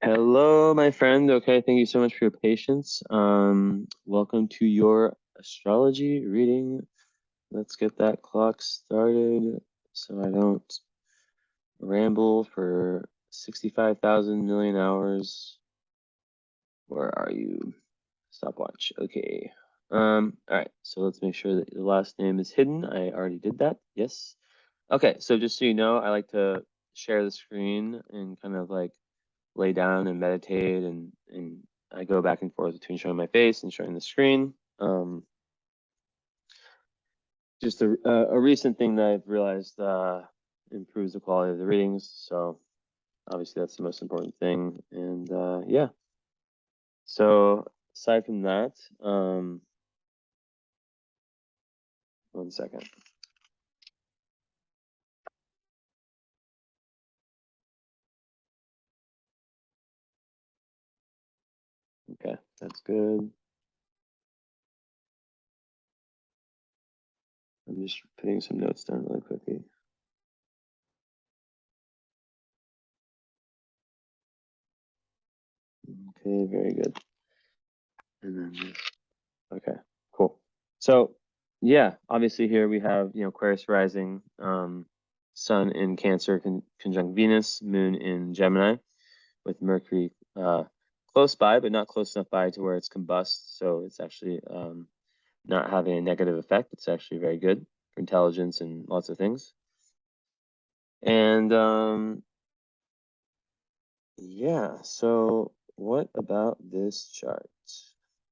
Hello, my friend. Okay, thank you so much for your patience. Welcome to your astrology reading. Let's get that clock started so I don't ramble for 65,000 million hours. Where are you? Stopwatch. Okay. All right, so let's make sure that the last name is hidden. I already did that. Yes. Okay, so just so you know, I like to share the screen and kind of like lay down and meditate, and I go back and forth between showing my face and showing the screen. Just a recent thing that I've realized improves the quality of the readings. So obviously that's the most important thing. And yeah. So aside from that, 1 second. Okay, that's good. I'm just putting some notes down really quickly. Okay, very good. And then, okay, cool. So yeah, obviously here we have, Aquarius rising, Sun in Cancer conjunct Venus, Moon in Gemini, with Mercury close by, but not close enough by to where it's combust. So it's actually not having a negative effect. It's actually very good for intelligence and lots of things. And yeah, so what about this chart?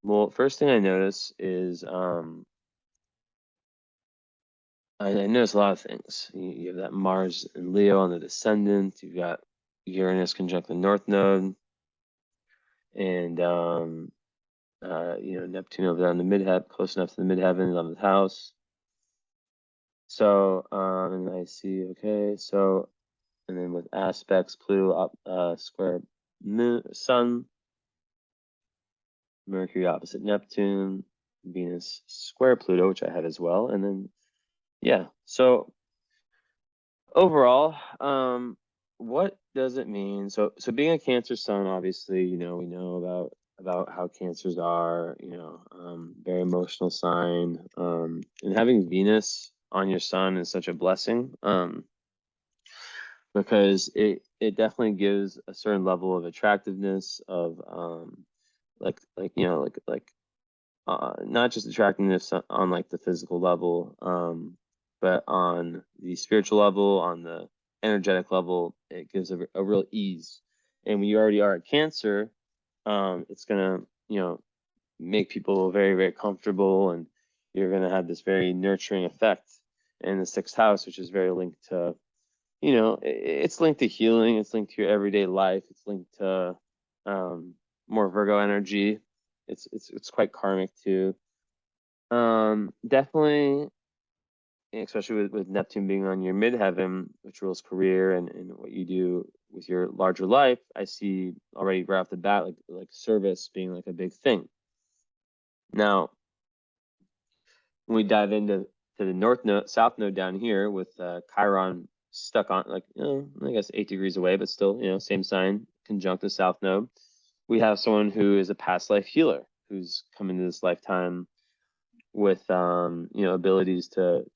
Well, first thing I notice is I notice a lot of things. You have that Mars and Leo on the descendant. You've got Uranus conjunct the North Node, and Neptune over there in the midheaven, close enough to the midheaven, 11th house. So and I see, okay, so, and then with aspects, Pluto square Sun, Mercury opposite Neptune, Venus square Pluto, which I have as well, and then yeah. So overall, what does it mean? So being a Cancer sun, obviously, we know about how Cancers are, very emotional sign. And having Venus on your sun is such a blessing, because it definitely gives a certain level of attractiveness of not just attractiveness on like the physical level, but on the spiritual level, on the energetic level, it gives a real ease. And when you already are a Cancer, it's gonna, make people very, very comfortable, and you're gonna have this very nurturing effect. And the 6th house, which is very linked to, it's linked to healing, it's linked to your everyday life, it's linked to more Virgo energy. It's quite karmic too. Definitely, especially with Neptune being on your midheaven, which rules career and what you do with your larger life. I see already right off the bat, like service being like a big thing. Now, when we dive into the north node, south node down here with Chiron stuck on, like, I guess 8 degrees away, but still, same sign, conjunct the south node. We have someone who is a past life healer who's come into this lifetime with abilities to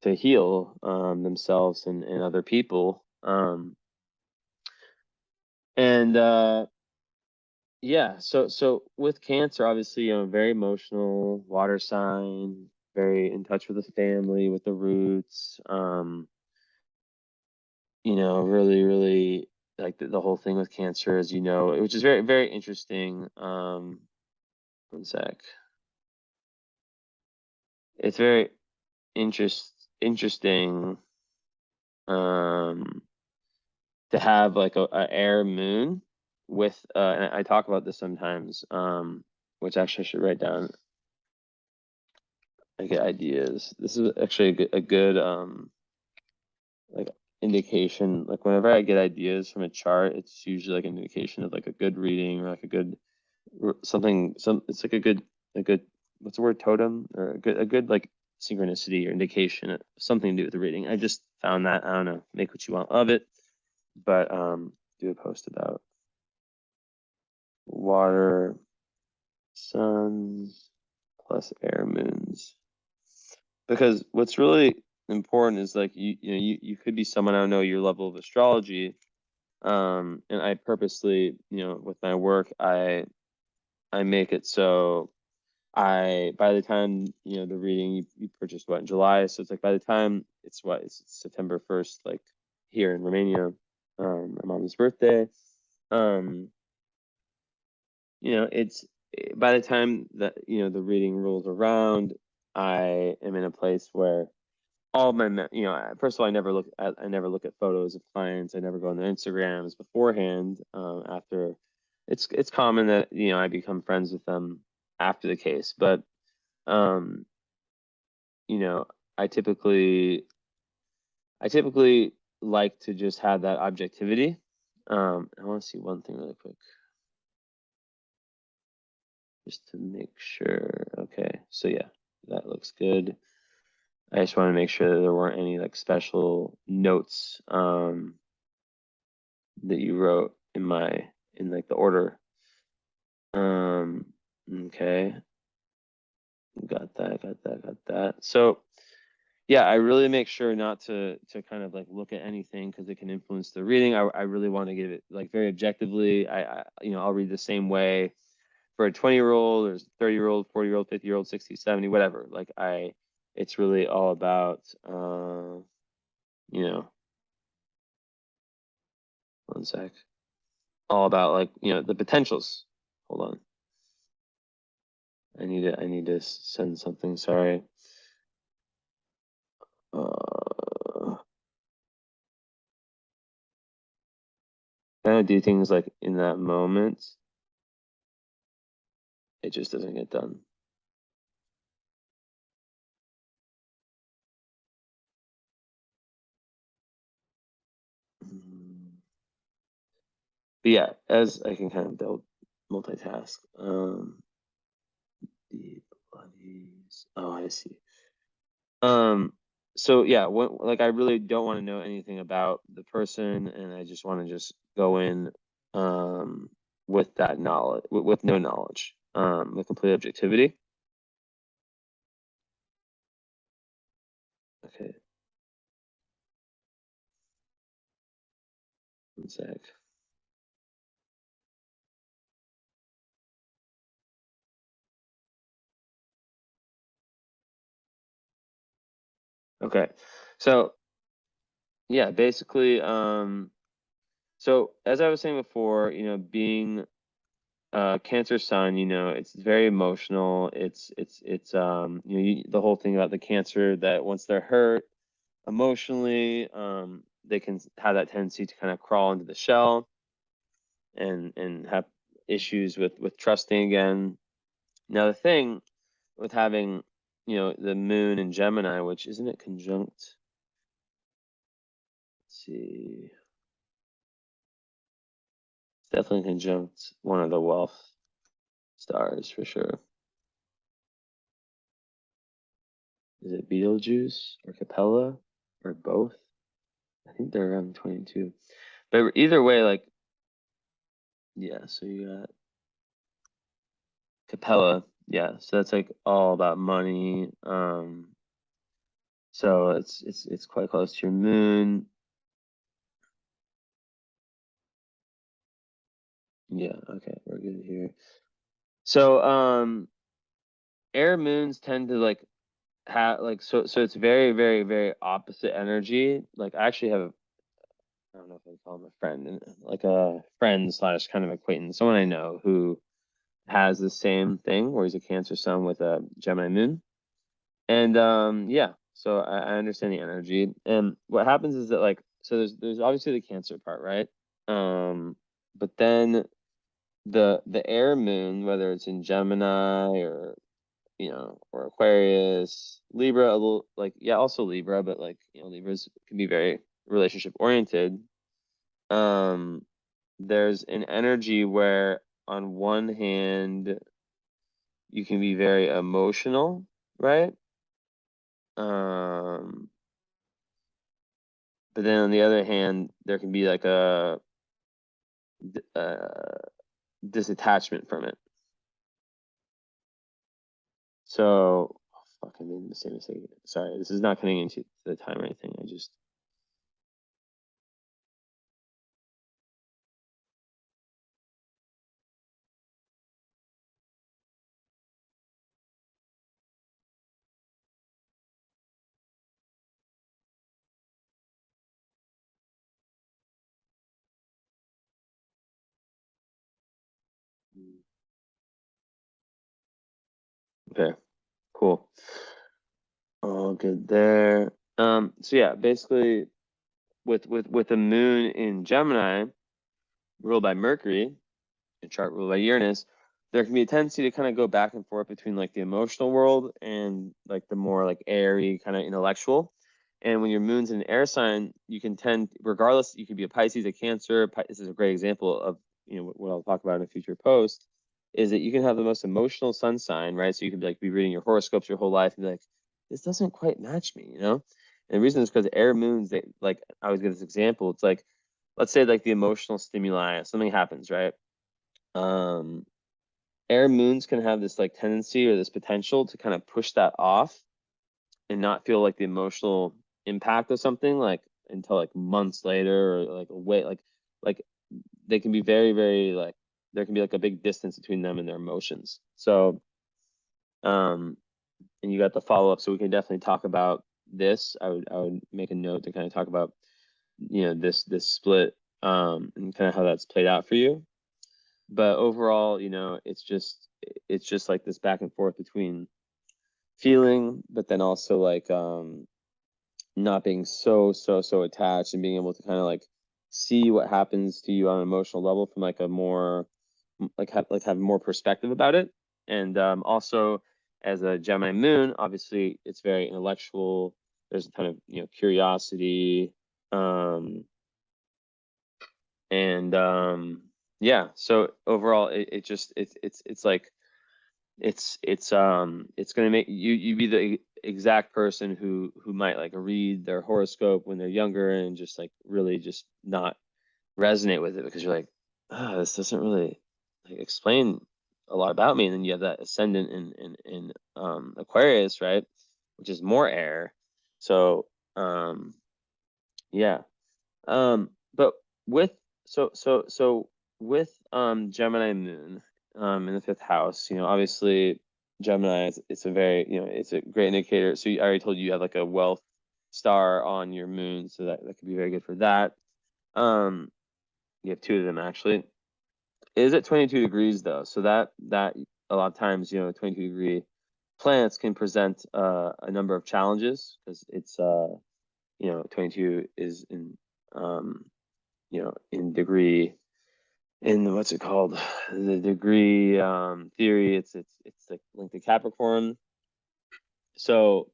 heal themselves and other people. Yeah, so with Cancer, obviously, very emotional, water sign, very in touch with the family, with the roots. Really, really like the whole thing with Cancer, as you know, which is very, very interesting. 1 sec. It's very interesting to have like a air moon with and I talk about this sometimes, which actually I should write down. I get ideas. This is actually a good like indication. Like whenever I get ideas from a chart, it's usually like an indication of like a good reading, or like a good it's like a good what's the word, totem, or a good like synchronicity or indication of something to do with the reading. I just found that. I don't know, make what you want of it. But do a post about water, suns, plus air moons. Because what's really important is like you could be someone, I don't know your level of astrology. And I purposely, with my work, I make it so by the time, the reading you purchased what in July. So it's like by the time it's September 1st, like here in Romania, my mom's birthday. It's by the time that, the reading rolls around, I am in a place where all my, first of all, I never look at photos of clients. I never go on their Instagrams beforehand. After it's common that, I become friends with them after the case, but, um, I typically like to just have that objectivity. I want to see one thing really quick, just to make sure. Okay, so yeah, that looks good. I just want to make sure that there weren't any like special notes that you wrote in like the order. Okay, got that. So yeah, I really make sure not to kind of like look at anything because it can influence the reading. I really want to give it like very objectively. I'll read the same way for a 20-year-old or 30-year-old, 40-year-old, 50-year-old, 60, 70, whatever. Like it's really all about, one sec, all about like, the potentials. Hold on. I need to send something, sorry. Kind of do things like in that moment, it just doesn't get done. But yeah, as I can kind of build multitask. The bodies. Oh, I see. So yeah, like I really don't want to know anything about the person, and I just want to just go in with that knowledge, with no knowledge, with complete objectivity. Okay. One sec. Okay. So yeah, basically, so as I was saying before, being Cancer Sun, it's very emotional. It's the whole thing about the Cancer, that once they're hurt emotionally, they can have that tendency to kind of crawl into the shell and have issues with trusting again. Now the thing with having, the moon in Gemini, which isn't it conjunct? Let's see. It's definitely conjunct one of the wealth stars for sure. Is it Betelgeuse or Capella or both? I think they're around 22. But either way, like, yeah, so you got Capella. Yeah, so that's like all about money. So it's quite close to your moon. Yeah, okay, we're good here. So air moons tend to like have like so it's very, very, very opposite energy. Like I actually have, I don't know if I call him a friend, like a friend slash kind of acquaintance, someone I know who has the same thing where he's a Cancer Sun with a Gemini moon. And yeah, so I understand the energy. And what happens is that like, so there's obviously the Cancer part, right? But then the air moon, whether it's in Gemini or, or Aquarius, Libra, a little like, yeah, also Libra, but like, Libras can be very relationship oriented. There's an energy where on one hand you can be very emotional, right? But then on the other hand, there can be like disattachment from it. So, oh, fuck, I made the same mistake. Sorry, this is not cutting into the time or anything. I just. Okay, cool. All good there. So yeah, basically with the moon in Gemini, ruled by Mercury, a chart ruled by Uranus, there can be a tendency to kind of go back and forth between like the emotional world and like the more like airy kind of intellectual. And when your moon's in an air sign, you can tend, regardless, you could be a Pisces, a Cancer. This is a great example of what I'll talk about in a future post. Is that you can have the most emotional sun sign, right? So you could like be reading your horoscopes your whole life and be like, this doesn't quite match me, you know? And the reason is because air moons, they like I always give this example. It's like, let's say like the emotional stimuli, something happens, right? Um, Air moons can have this like tendency or this potential to kind of push that off and not feel like the emotional impact of something like until like months later or like wait like they can be very very like there can be like a big distance between them and their emotions. So and you got the follow up, so we can definitely talk about this. I would make a note to kind of talk about this split and kind of how that's played out for you. But overall, it's just like this back and forth between feeling, but then also like not being so attached and being able to kind of like see what happens to you on an emotional level from like a more have more perspective about it. And also as a Gemini moon, obviously it's very intellectual. There's a ton of curiosity, and yeah. So overall, it's like it's gonna make you be the exact person who might like read their horoscope when they're younger and just like really just not resonate with it because you're like, this doesn't really like explain a lot about me. And then you have that ascendant in Aquarius, right? Which is more air. So yeah. But with so with Gemini moon in the fifth house, obviously Gemini it's a very, it's a great indicator. So I already told you have like a wealth star on your moon, so that could be very good for that. You have two of them actually. It is at 22 degrees though, so that a lot of times, 22-degree planets can present a number of challenges because it's 22 is um in degree, in what's it called, the degree theory. It's like linked to Capricorn. So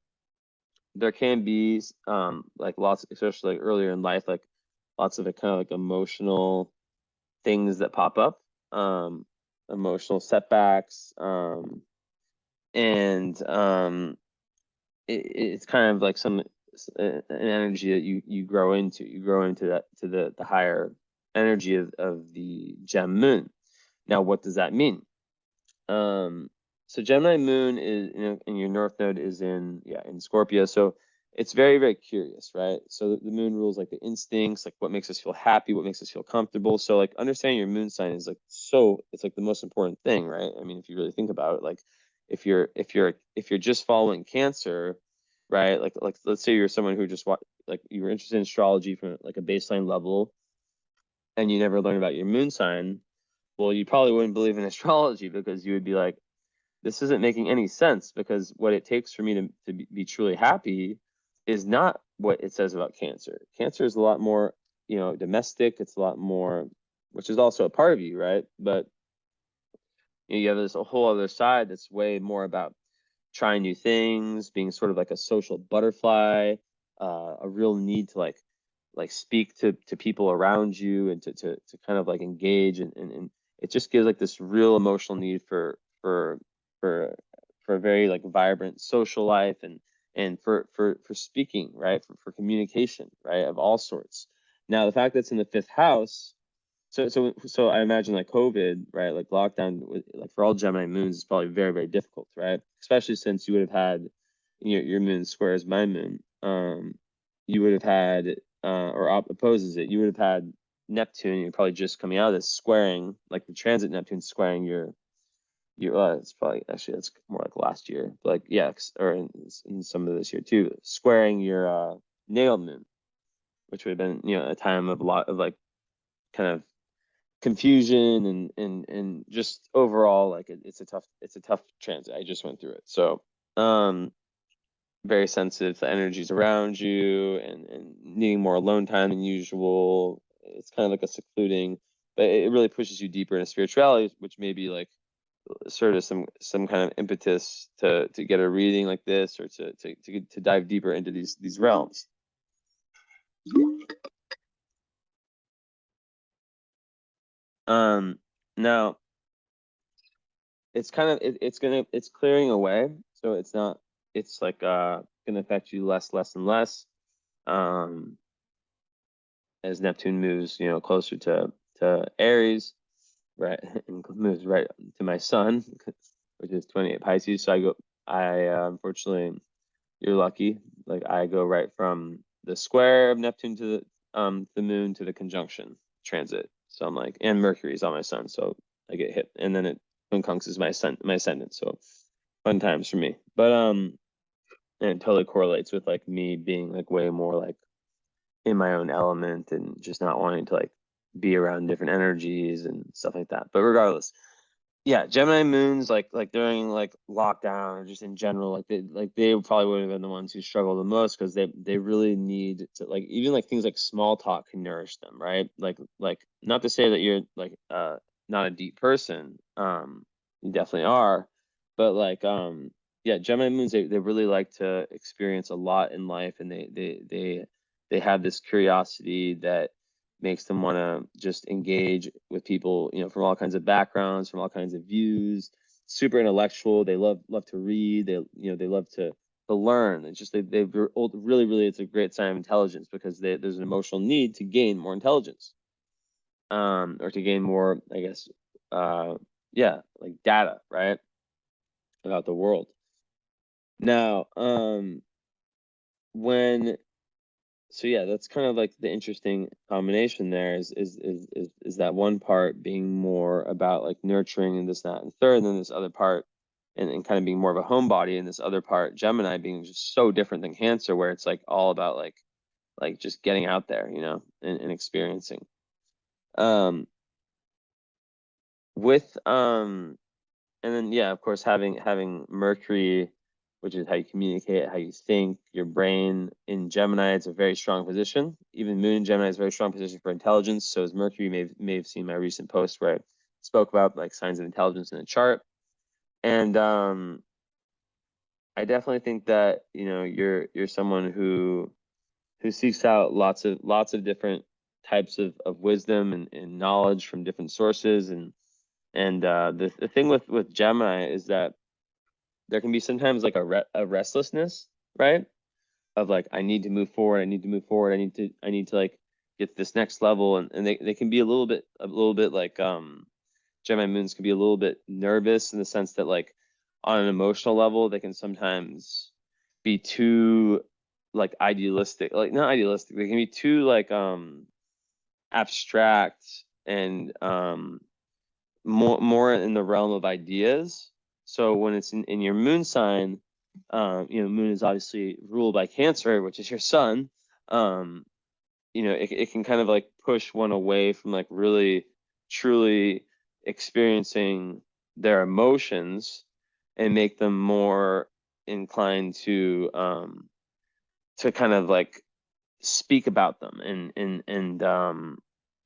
there can be like lots, especially like earlier in life, like lots of kind of like emotional things that pop up, emotional setbacks, and it's kind of like an energy that you grow into. You grow into that, to the higher energy of the Gem moon. Now, what does that mean? So Gemini moon is, and your north node is in Scorpio. So it's very, very curious, right? So the moon rules like the instincts, like what makes us feel happy, what makes us feel comfortable. So like understanding your moon sign is like it's like the most important thing, right? I mean, if you really think about it, like if you're just following Cancer, right? Like let's say you're someone who just like you were interested in astrology from like a baseline level and you never learned about your moon sign, well, you probably wouldn't believe in astrology because you would be like, this isn't making any sense, because what it takes for me to be truly happy is not what it says about Cancer. Cancer is a lot more, domestic. It's a lot more, which is also a part of you, right? But you have this a whole other side that's way more about trying new things, being sort of like a social butterfly, a real need to like speak to people around you and to kind of like engage, and it just gives like this real emotional need for for a very like vibrant social life, and for speaking, right? For communication, right? Of all sorts. Now the fact that it's in the fifth house, So I imagine like COVID, right? Like lockdown, like for all Gemini moons, is probably very, very difficult, right? Especially since you would have had your moon squares my moon. You would have had or opposes it. You would have had Neptune. You're probably just coming out of this squaring, like the transit Neptune squaring your it's probably actually that's more like last year, but like yeah, or in some of this year too, squaring your natal moon, which would have been a time of a lot of like kind of confusion and just overall like it's a tough transit. I just went through it, so very sensitive to energies around you and needing more alone time than usual. It's kind of like a secluding, but it really pushes you deeper into spirituality, which may be like sort of some kind of impetus to get a reading like this, or to dive deeper into these realms. Now it's kind of it's clearing away, so it's like gonna affect you less and less as Neptune moves closer to Aries, right, and moves right to my sun, which is 28 Pisces. So I unfortunately, you're lucky, like I go right from the square of Neptune to the moon to the conjunction transit. So I'm like, and Mercury is on my sun, so I get hit, and then it quincunxes my ascendant. So fun times for me. But and it totally correlates with like me being like way more like in my own element and just not wanting to like be around different energies and stuff like that. But regardless, yeah, Gemini moons like during like lockdown or just in general, they probably would have been the ones who struggle the most, because they really need to, like, even like things like small talk can nourish them, right? Like not to say that you're like not a deep person, you definitely are, but like yeah, Gemini moons, they really like to experience a lot in life, and they have this curiosity that makes them want to just engage with people, from all kinds of backgrounds, from all kinds of views. Super intellectual. They love to read. They love to learn. It's just they really, it's a great sign of intelligence, because there's an emotional need to gain more intelligence, or to gain more, I guess, yeah, like data, right, about the world. Now, when so yeah, that's kind of like the interesting combination there is that one part being more about like nurturing and this, that, and third, and then this other part and kind of being more of a homebody, and this other part, Gemini, being just so different than Cancer, where it's like all about like just getting out there, and experiencing. With and then yeah, of course, having Mercury, which is how you communicate, how you think, your brain in Gemini, it's a very strong position. Even Moon in Gemini is a very strong position for intelligence. So as Mercury, may have seen my recent post where I spoke about like signs of intelligence in the chart. And I definitely think that you're someone who seeks out lots of different types of wisdom and knowledge from different sources. And the thing with Gemini is that there can be sometimes like a restlessness, right? Of like, I need to move forward, I need to move forward, I need to like get to this next level. And they can be a little bit like Gemini moons can be a little bit nervous, in the sense that like on an emotional level, they can sometimes be too like idealistic, like not idealistic, they can be too like abstract and more in the realm of ideas. So when it's in your moon sign, moon is obviously ruled by Cancer, which is your sun. It can kind of like push one away from like really truly experiencing their emotions, and make them more inclined to kind of like speak about them and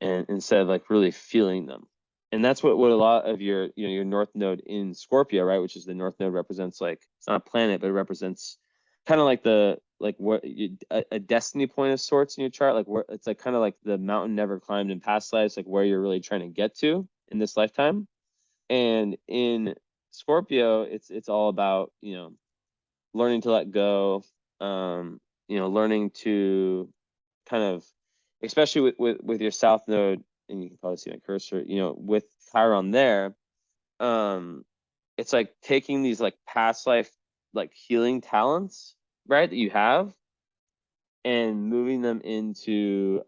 instead of like really feeling them. And that's what a lot of your north node in Scorpio, right, which is the north node, represents. Like, it's not a planet, but it represents kind of like a destiny point of sorts in your chart, like where it's like kind of like the mountain never climbed in past lives, like where you're really trying to get to in this lifetime. And in Scorpio, it's all about learning to let go, learning to kind of, especially with your south node and you can probably see my cursor, with Chiron there, it's like taking these like past life, like healing talents, right, that you have, and moving them into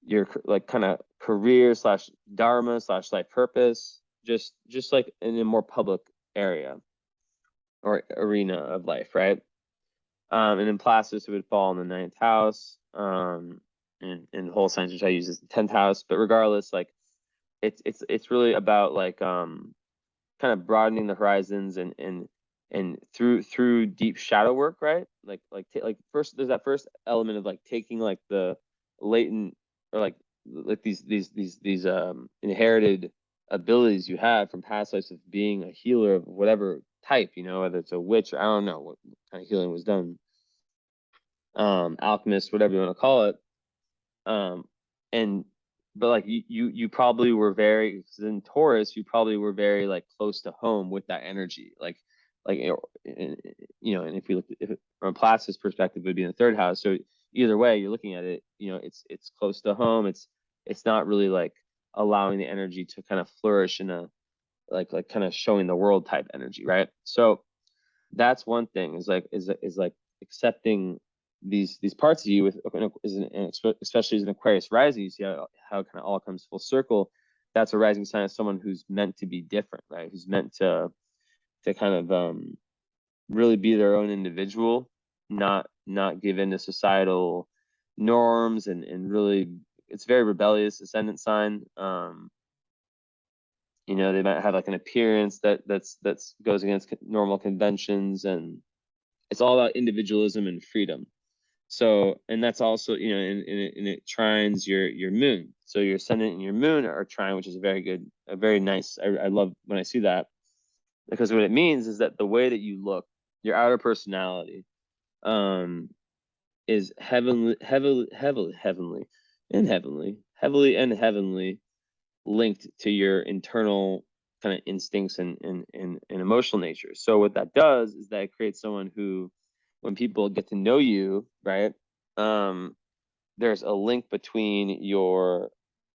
your like kind of career / dharma / life purpose, just like in a more public area or arena of life, right? And in Placidus, it would fall in the 9th house. In whole signs, which I use as the 10th house. But regardless, like it's really about like kind of broadening the horizons and through deep shadow work, right? Like first, there's that first element of like taking like the latent or like these inherited abilities you had from past lives of being a healer of whatever type, whether it's a witch or I don't know what kind of healing was done, alchemist, whatever you want to call it. And but like you probably were very, in Taurus, you probably were very like close to home with that energy, like and if we look if it, from a Placidus perspective, it would be in the 3rd house. So either way you're looking at it, it's close to home. It's not really like allowing the energy to kind of flourish in a like kind of showing the world type energy, right? So that's one thing, is like accepting these parts of you with, especially as an Aquarius rising. You see how it kind of all comes full circle. That's a rising sign of someone who's meant to be different, right? Who's meant to kind of really be their own individual, not give in to societal norms, and really, it's very rebellious ascendant sign. They might have like an appearance that's goes against normal conventions, and it's all about individualism and freedom. So, and that's also, and it trines your moon. So your ascendant and your moon are trine, which is a very nice. I love when I see that, because what it means is that the way that you look, your outer personality, is heavily linked to your internal kind of instincts and emotional nature. So what that does is that it creates someone who, when people get to know you, right, there's a link between your,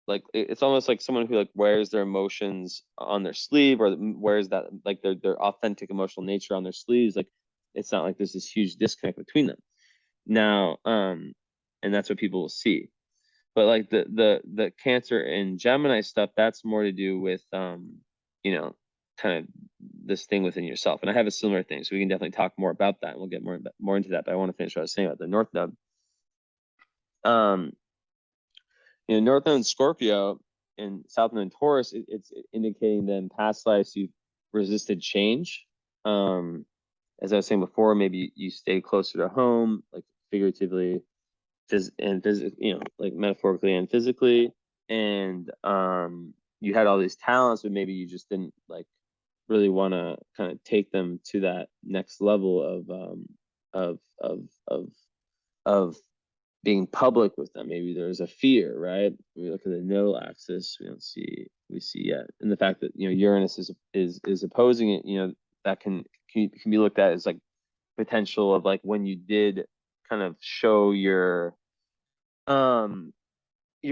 like, it's almost like someone who like wears their emotions on their sleeve, or wears that like their authentic emotional nature on their sleeves. Like, it's not like there's this huge disconnect between them now, and that's what people will see. But like the Cancer and Gemini stuff, that's more to do with kind of this thing within yourself. And I have a similar thing, so we can definitely talk more about that, and we'll get more into that. But I want to finish what I was saying about the North Node. North Node in Scorpio and South Node in Taurus, it's indicating that in past lives you've resisted change. As I was saying before, maybe you stay closer to home, like figuratively, like metaphorically and physically, and you had all these talents, but maybe you just didn't like really want to kind of take them to that next level of being public with them. Maybe there's a fear, right? We look at the nodal axis, we see yet, and the fact that Uranus is opposing it, that can be looked at as like potential of like when you did kind of show your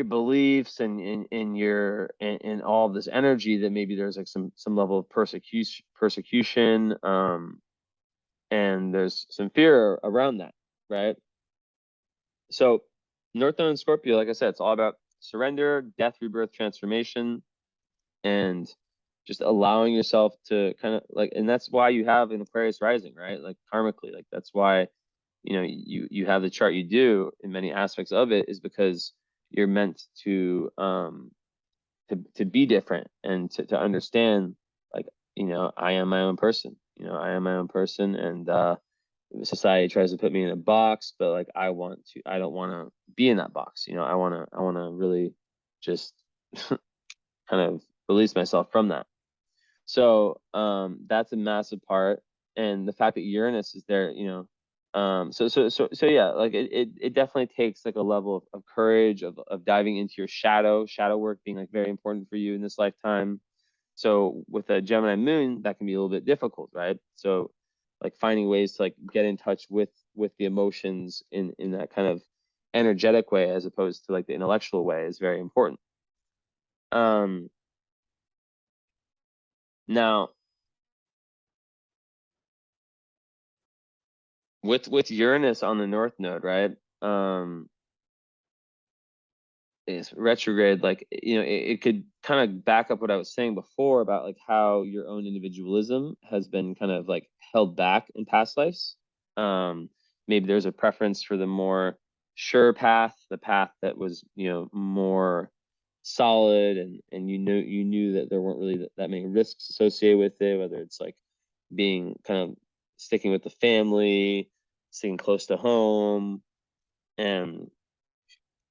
beliefs and your and all this energy, that maybe there's like some level of persecution, and there's some fear around that, right? So North Node in Scorpio, like I said, it's all about surrender, death, rebirth, transformation, and just allowing yourself to kind of like, and that's why you have an Aquarius rising, right? Like karmically, like that's why you have the chart you do in many aspects of it, is because you're meant to be different, and to understand, like, I am my own person. I am my own person, and society tries to put me in a box, but like I don't want to be in that box. I want to really just kind of release myself from that. So that's a massive part, and the fact that Uranus is there, so yeah, like it definitely takes like a level of courage, of diving into your shadow work being like very important for you in this lifetime. So with a Gemini moon, that can be a little bit difficult, right? So like finding ways to like get in touch with the emotions in that kind of energetic way, as opposed to like the intellectual way, is very important. Now with Uranus on the North Node, right? Is retrograde, like, you know, it could kind of back up what I was saying before about like how your own individualism has been kind of like held back in past lives. Maybe there's a preference for the more sure path, the path that was, you know, more solid, and you knew that there weren't really that many risks associated with it, whether it's like being kind of sticking with the family, staying close to home, and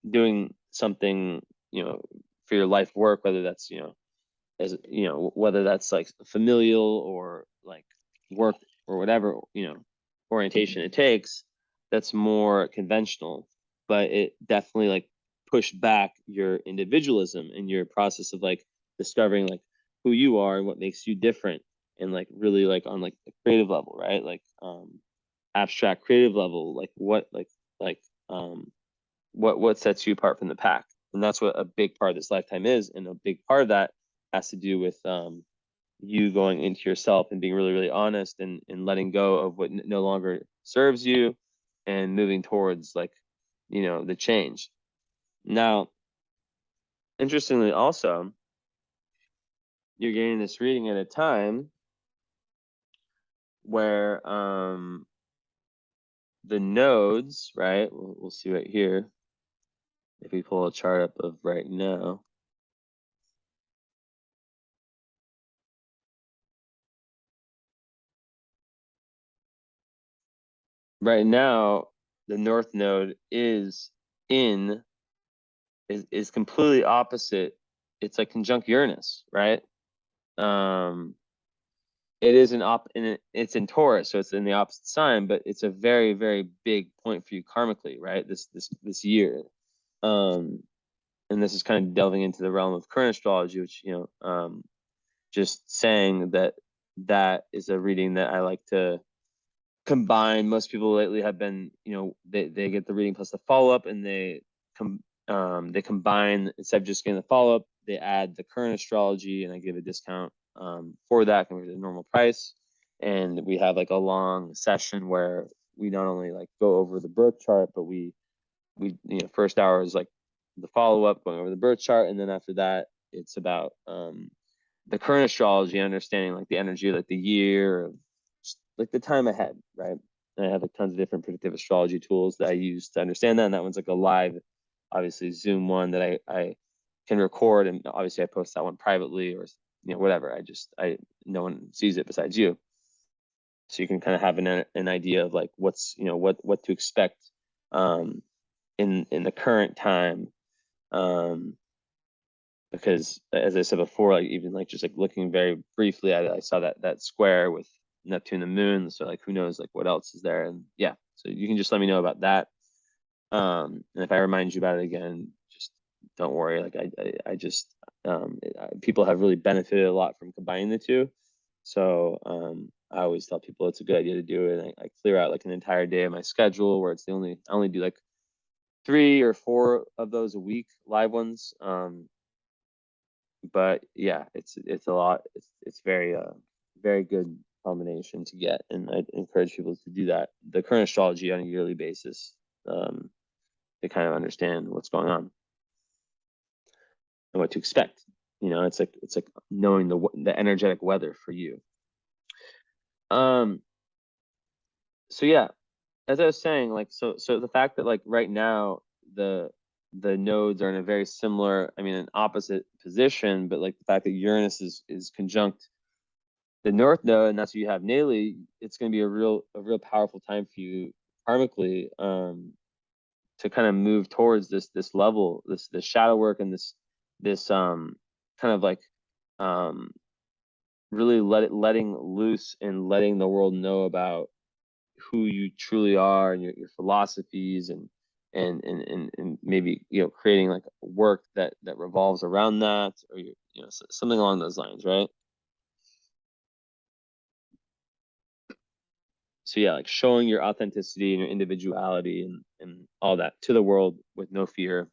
doing something, you know, for your life work, whether that's, you know, as you know, whether that's like familial or like work or whatever, you know, orientation it takes, that's more conventional. But it definitely like pushed back your individualism and your process of like discovering like who you are and what makes you different, and like really like on like the creative level, right? Like abstract creative level, like like um what sets you apart from the pack. And that's what a big part of this lifetime is, and a big part of that has to do with you going into yourself and being really honest, and letting go of what no longer serves you, and moving towards like, you know, the change. Now, interestingly also, you're getting this reading at a time where the nodes, right, we'll see right here if we pull a chart up of right now. Right now, the North Node is completely opposite. It's like conjunct Uranus, right? It is it's in Taurus, so it's in the opposite sign, but it's a very big point for you karmically, right? This year. And this is kind of delving into the realm of current astrology, which, you know, just saying that that is a reading that I like to combine. Most people lately have been, you know, they get the reading plus the follow-up, and they combine, instead of just getting the follow-up, they add the current astrology, and I give a discount for that compared to the normal price. And we have like a long session where we not only like go over the birth chart, but we you know, first hour is like the follow-up, going over the birth chart, and then after that it's about the current astrology, understanding like the energy of like the year, like the time ahead, right? And I have like tons of different predictive astrology tools that I use to understand that. And that one's like a live, obviously Zoom one that I can record, and obviously I post that one privately, or, you know, whatever. I no one sees it besides you, so you can kind of have an idea of like what's, you know, what to expect in the current time. Because as I said before, like even like just like looking very briefly at it, I saw that square with Neptune and Moon. So like who knows like what else is there. And yeah, so you can just let me know about that. And if I remind you about it again, just don't worry. Like I just people have really benefited a lot from combining the two. So I always tell people it's a good idea to do it. And I clear out like an entire day of my schedule where I only do like 3 or 4 of those a week, live ones. But yeah, it's a lot. It's very good combination to get, and I encourage people to do that. The current astrology on a yearly basis, to kind of understand what's going on and what to expect. You know, it's like knowing the energetic weather for you. So yeah, as I was saying, like so the fact that like right now the nodes are in a very similar, I mean, an opposite position, but like the fact that Uranus is conjunct the North Node, and that's what you have natally, it's going to be a real powerful time for you karmically, to kind of move towards this level, this shadow work, and this kind of like um really letting loose and letting the world know about who you truly are, and your philosophies, and maybe, you know, creating like work that revolves around that, or you know, something along those lines, right? So yeah, like showing your authenticity and your individuality, and all that to the world with no fear,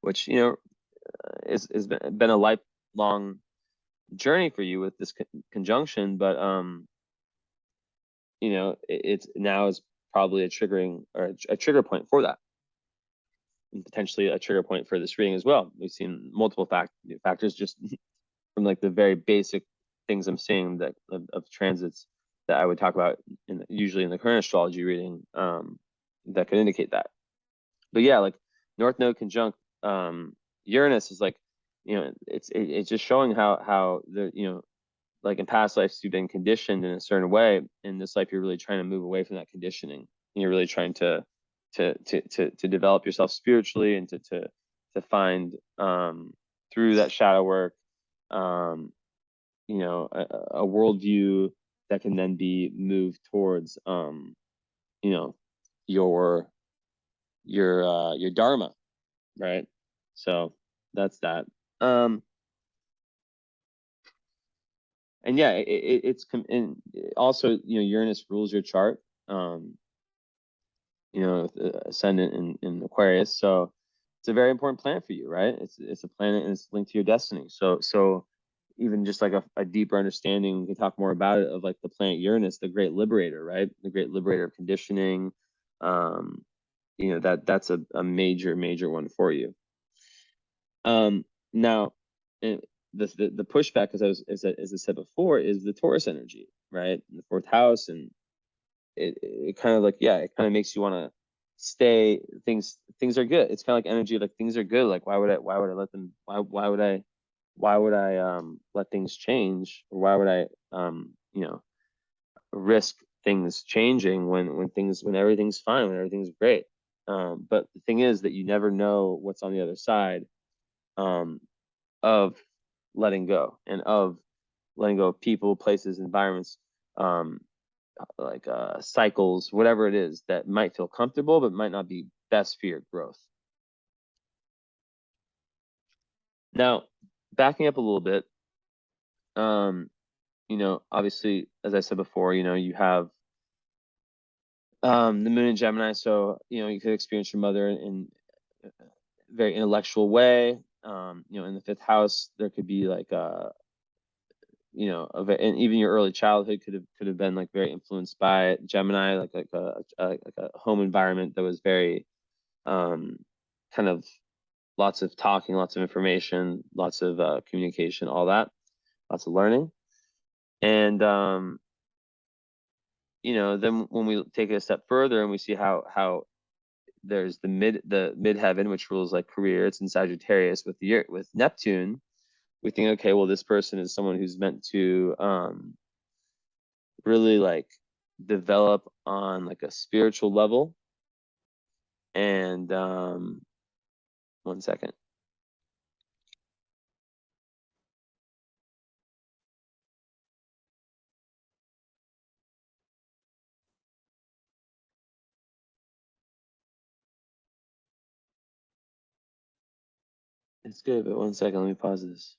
which, you know, it's been a lifelong journey for you with this conjunction, but you know, it's now is probably a triggering or a trigger point for that, and potentially a trigger point for this reading as well. We've seen multiple factors just from like the very basic things I'm seeing that of transits that I would talk about usually in the current astrology reading, that could indicate that. But yeah, like North Node conjunct Uranus is like, you know, it's just showing how the, you know, like in past lives you've been conditioned in a certain way. In this life, you're really trying to move away from that conditioning. And you're really trying to develop yourself spiritually and to find through that shadow work, you know, a worldview that can then be moved towards, you know, your dharma, right? So that's that. And yeah, it's and also, you know, Uranus rules your chart, you know, ascendant in Aquarius. So it's a very important planet for you, right? It's a planet and it's linked to your destiny. So even just like a deeper understanding, we can talk more about it, of like the planet Uranus, the great liberator, right? The great liberator of conditioning. You know, that's a major one for you. Now, the pushback, as I said before, is the Taurus energy, right? In the fourth house, and it kind of like, yeah, it kind of makes you want to stay. Things are good. It's kind of like energy, like things are good. Like why would I let them? Why would I let things change, or why would I you know, risk things changing when everything's fine, when everything's great. But the thing is that you never know what's on the other side of letting go, and of letting go of people, places, environments, like cycles, whatever it is that might feel comfortable but might not be best for your growth. Now, backing up a little bit, you know, obviously, as I said before, you know, you have the moon in Gemini, so you know, you could experience your mother in a very intellectual way. You know, in the fifth house, there could be like you know, and even your early childhood could have been like very influenced by Gemini, like a home environment that was very kind of lots of talking, lots of information, lots of communication, all that, lots of learning. And you know, then when we take it a step further and we see how there's the midheaven, which rules like career, it's in Sagittarius with Neptune. We think, okay, well, this person is someone who's meant to really like develop on like a spiritual level. And one second. It's good, but one second, let me pause this.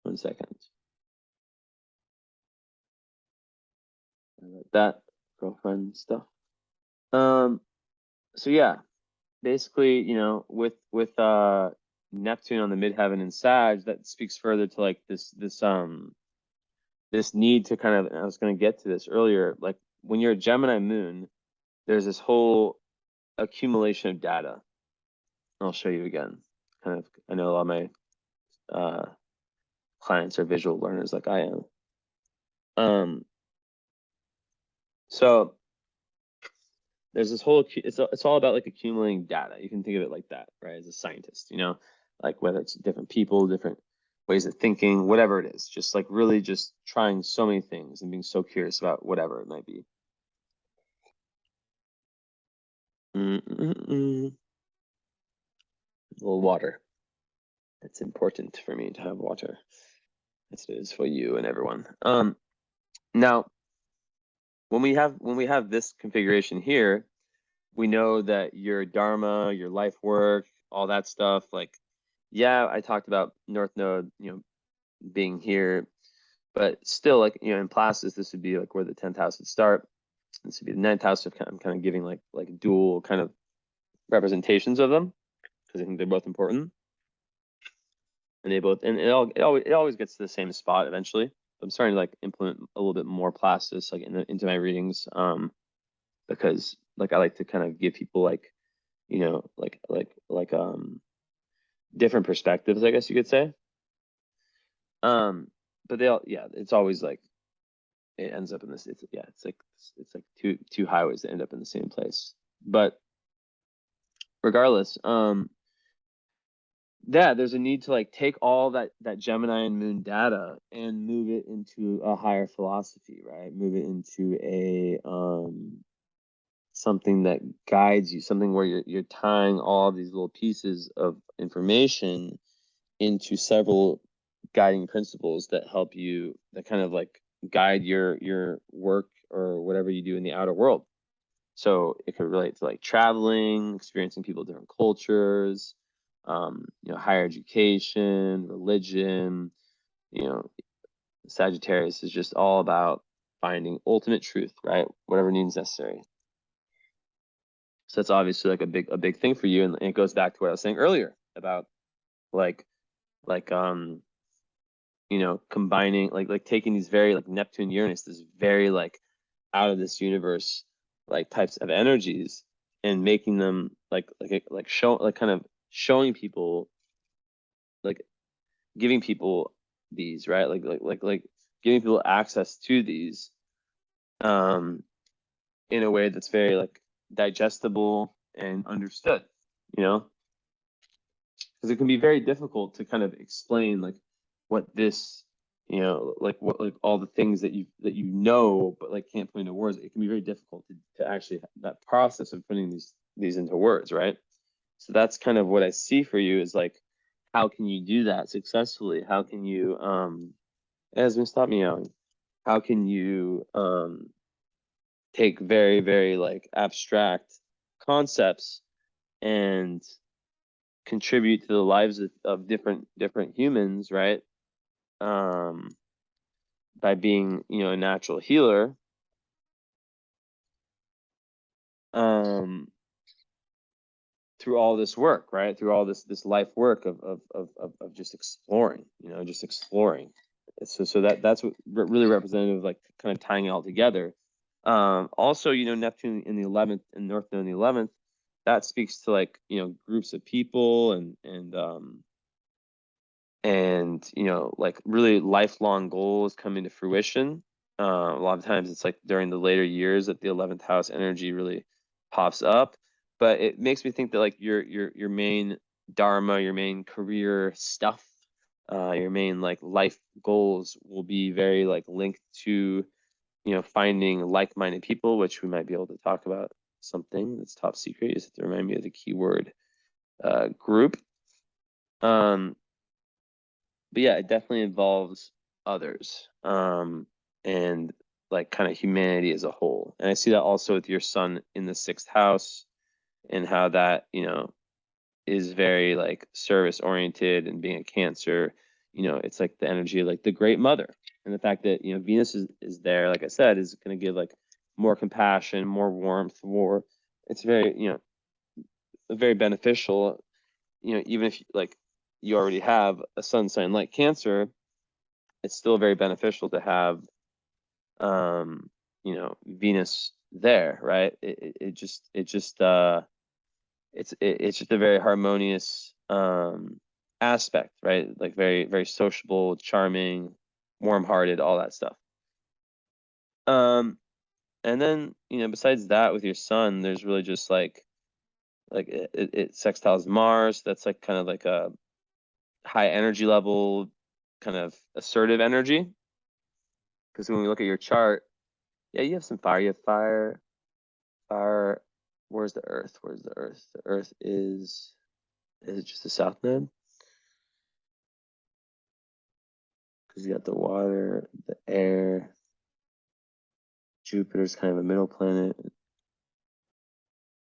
One second. About that girlfriend stuff. So yeah, basically, you know, with Neptune on the midheaven in Sag, that speaks further to like this need to kind of, I was going to get to this earlier, like when you're a Gemini moon, there's this whole accumulation of data. I'll show you again. Kind of, I know a lot of my clients are visual learners like I am. So there's this whole, it's all about like accumulating data. You can think of it like that, right? As a scientist, you know, like whether it's different people, different ways of thinking, whatever it is, just like really just trying so many things and being so curious about whatever it might be. A little water. It's important for me to have water. As it is for you and everyone. Now, when we have this configuration here, we know that your dharma, your life work, all that stuff, like, yeah, I talked about North Node, you know, being here, but still, like, you know, in Placis, this would be like where the 10th house would start. this would be the 9th house. So I'm kind of giving like dual kind of representations of them because I think they're both important. And they both, and it always gets to the same spot eventually. I'm starting to like implement a little bit more plastis like into my readings, because like I like to kind of give people like, you know, like different perspectives, I guess you could say. But it's always like it ends up in this. It's like two highways that end up in the same place. But regardless, there's a need to like take all that Gemini and Moon data and move it into a higher philosophy, right? Move it into a something that guides you, something where you're tying all these little pieces of information into several guiding principles that help you, that kind of like guide your work or whatever you do in the outer world. So it could relate to like traveling, experiencing people, different cultures, higher education, religion. Sagittarius is just all about finding ultimate truth, right? Whatever means necessary. So that's obviously like a big thing for you, and it goes back to what I was saying earlier about combining like taking these very like Neptune, Uranus, this very like out of this universe like types of energies and making them kind of showing people, like giving people these, right? Like giving people access to these in a way that's very like digestible and understood, because it can be very difficult to kind of explain like what this, what like all the things that you but like can't put into words. It can be very difficult to actually that process of putting these into words, right? So that's kind of what I see for you is like, how can you do that successfully? How can you Esme, stop meowing. How can you take very, very like abstract concepts and contribute to the lives of different humans, right? By being, a natural healer. Through all this work, right? Through all this life work of just exploring, just exploring. So that's what really representative, like kind of tying it all together. Also, Neptune in the 11th and North Node in the 11th, that speaks to like, groups of people and like really lifelong goals coming to fruition. A lot of times it's like during the later years that the 11th house energy really pops up, but it makes me think that like your main dharma, your main career stuff, your main like life goals will be very like linked to finding like-minded people, which we might be able to talk about. Something that's top secret. You just have to remind me of the keyword group. But yeah, it definitely involves others, and like kind of humanity as a whole. And I see that also with your sun in the 6th house and how that, is very like service oriented, and being a Cancer, it's like the energy of like the great mother. And the fact that, Venus is there, like I said, is going to give like more compassion, more warmth, more, it's very, very beneficial, even if like you already have a sun sign like Cancer, it's still very beneficial to have Venus there, right? It's just a very harmonious aspect, right? Like very, very sociable, charming, warm-hearted, all that stuff. And then, besides that, with your sun, there's really just like it sextiles Mars. That's like kind of like a high energy level, kind of assertive energy. Because when we look at your chart, yeah, you have some fire. You have fire. Where's the Earth? Where's the Earth? The Earth is it just the south node? Because you got the water, the air. Jupiter's kind of a middle planet.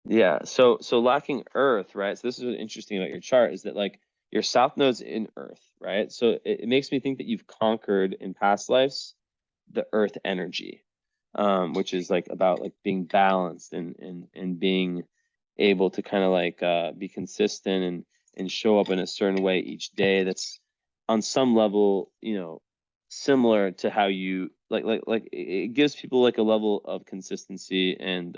Yeah, so lacking Earth, right? So this is what's interesting about your chart is that like your south node's in Earth, right? So it makes me think that you've conquered in past lives the Earth energy. which is like about like being balanced and being able to kind of like be consistent and show up in a certain way each day that's on some level, you know, similar to how you like it gives people like a level of consistency and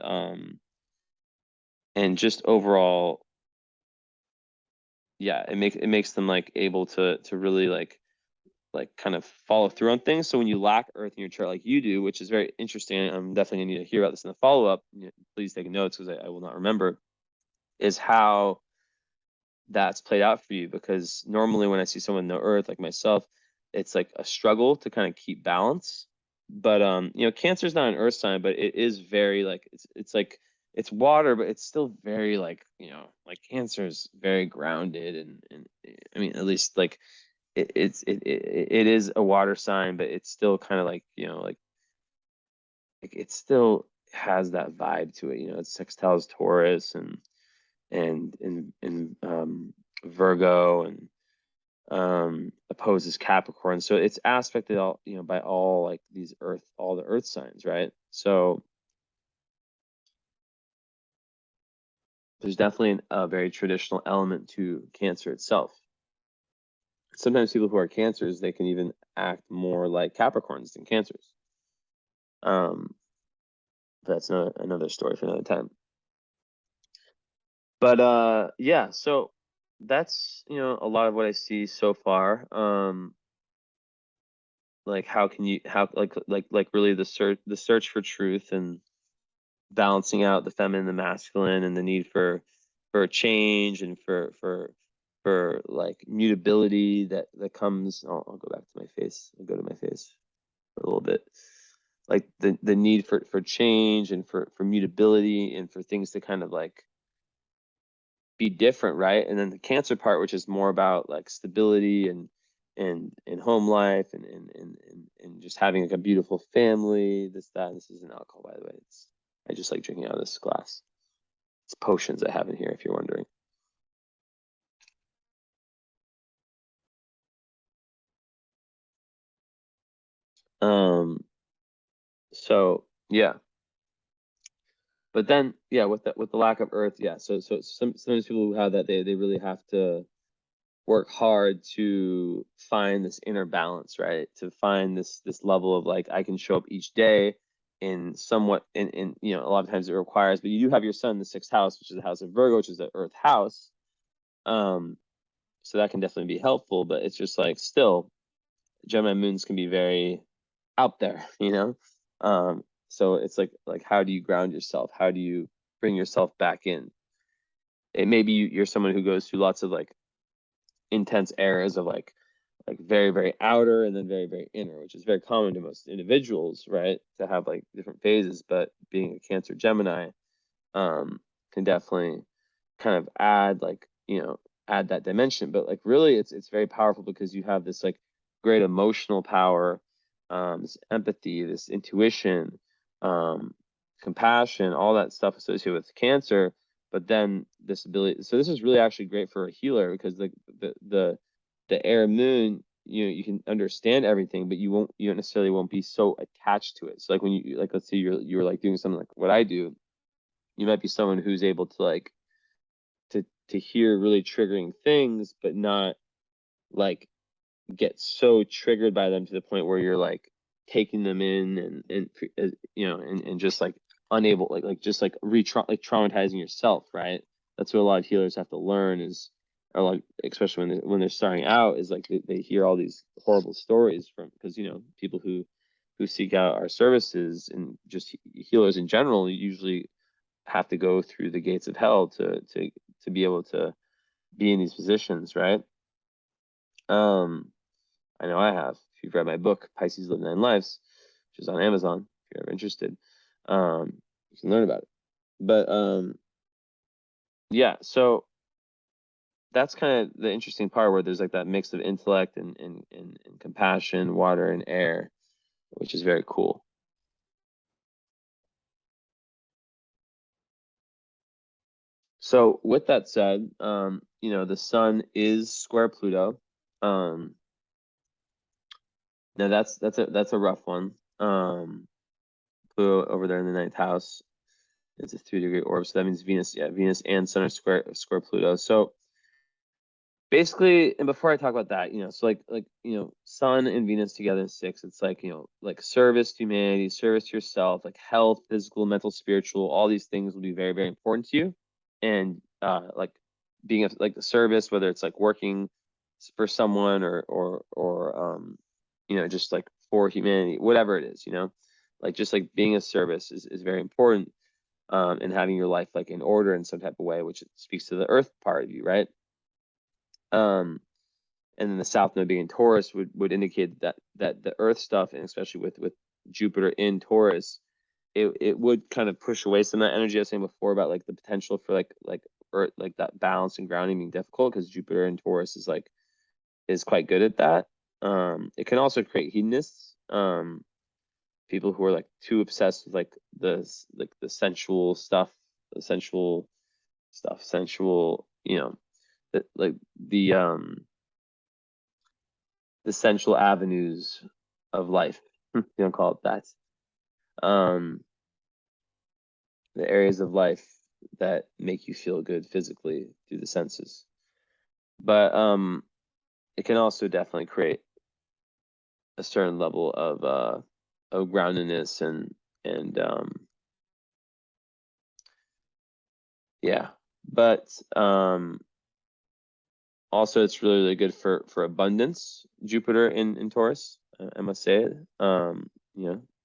just overall, yeah, it makes them like able to really like kind of follow through on things. So when you lack earth in your chart like you do, which is very interesting, I'm definitely gonna need to hear about this in the follow-up. Please take notes because I will not remember, is how that's played out for you. Because normally when I see someone no earth like myself, it's like a struggle to kind of keep balance. But you know, Cancer is not an earth sign, but it is very like it's like it's water, but it's still very like, you know, like Cancer is very grounded and I mean, at least like it is a water sign, but it's still kind of like, you know, like it still has that vibe to it. You know, it's sextiles Taurus and Virgo and opposes Capricorn. So it's aspected all, you know, by all like these all the earth signs, right? So there's definitely a very traditional element to Cancer itself. Sometimes people who are Cancers, they can even act more like Capricorns than Cancers. That's another story for another time. But yeah, so that's, you know, a lot of what I see so far. Like how can you like really the search for truth and balancing out the feminine and the masculine and the need for change and for like mutability that comes. I'll go back to my face. I'll go to my face for a little bit. Like the need for change and for mutability and for things to kind of like be different, right? And then the Cancer part, which is more about like stability and home life and just having like a beautiful family, this isn't alcohol, by the way. I just like drinking out of this glass. It's potions I have in here, if you're wondering. So yeah. But then yeah, with the lack of earth, yeah. So some of these people who have that, they really have to work hard to find this inner balance, right? To find this level of like, I can show up each day in somewhat in you know, a lot of times it requires, but you do have your sun in the sixth house, which is the house of Virgo, which is the earth house. So that can definitely be helpful, but it's just like still Gemini moons can be very out there, you know? So it's like how do you ground yourself? How do you bring yourself back in? It maybe you're someone who goes through lots of like intense eras of like very very outer and then very very inner, which is very common to most individuals, right? To have like different phases, but being a Cancer Gemini can definitely kind of add like, you know, add that dimension. But like really it's very powerful because you have this like great emotional power, this empathy, this intuition, compassion, all that stuff associated with Cancer. But then this ability, so this is really actually great for a healer because the air moon, you can understand everything, but you don't necessarily won't be so attached to it. So like when you like, let's say you're like doing something like what I do, you might be someone who's able to like to hear really triggering things, but not like get so triggered by them to the point where you're like taking them in and you know and just like unable like just like traumatizing yourself, right? That's what a lot of healers have to learn is, or like especially when they're starting out, is like they hear all these horrible stories from, because you know, people who seek out our services and just healers in general usually have to go through the gates of hell to be able to be in these positions, right? I know I have. If you've read my book, Pisces Live 9 Lives, which is on Amazon, if you're ever interested, you can learn about it. But yeah, so that's kind of the interesting part where there's like that mix of intellect and compassion, water and air, which is very cool. So with that said, you know, the sun is square Pluto. Now that's a rough one. Pluto over there in the 9th house. It's a 3-degree orb, so that means Venus, yeah, Venus and Sun are square Pluto. So basically, and before I talk about that, so Sun and Venus together in 6, it's like, like service to humanity, service to yourself, like health, physical, mental, spiritual, all these things will be very, very important to you. And like being like the service, whether it's like working for someone or just like for humanity, whatever it is, like just like being a service is very important, and having your life like in order in some type of way, which speaks to the earth part of you, right? And then the south node being in Taurus would indicate that the earth stuff, and especially with Jupiter in Taurus, it would kind of push away some of that energy I was saying before about like the potential for like earth, like that balance and grounding being difficult, because Jupiter in Taurus is quite good at that. It can also create hedonists, people who are like too obsessed with like the sensual stuff, sensual, like the sensual avenues of life. You don't call it that. The areas of life that make you feel good physically through the senses. But it can also definitely create a certain level of groundedness and yeah. But also it's really, really good for abundance. Jupiter in Taurus, I must say it.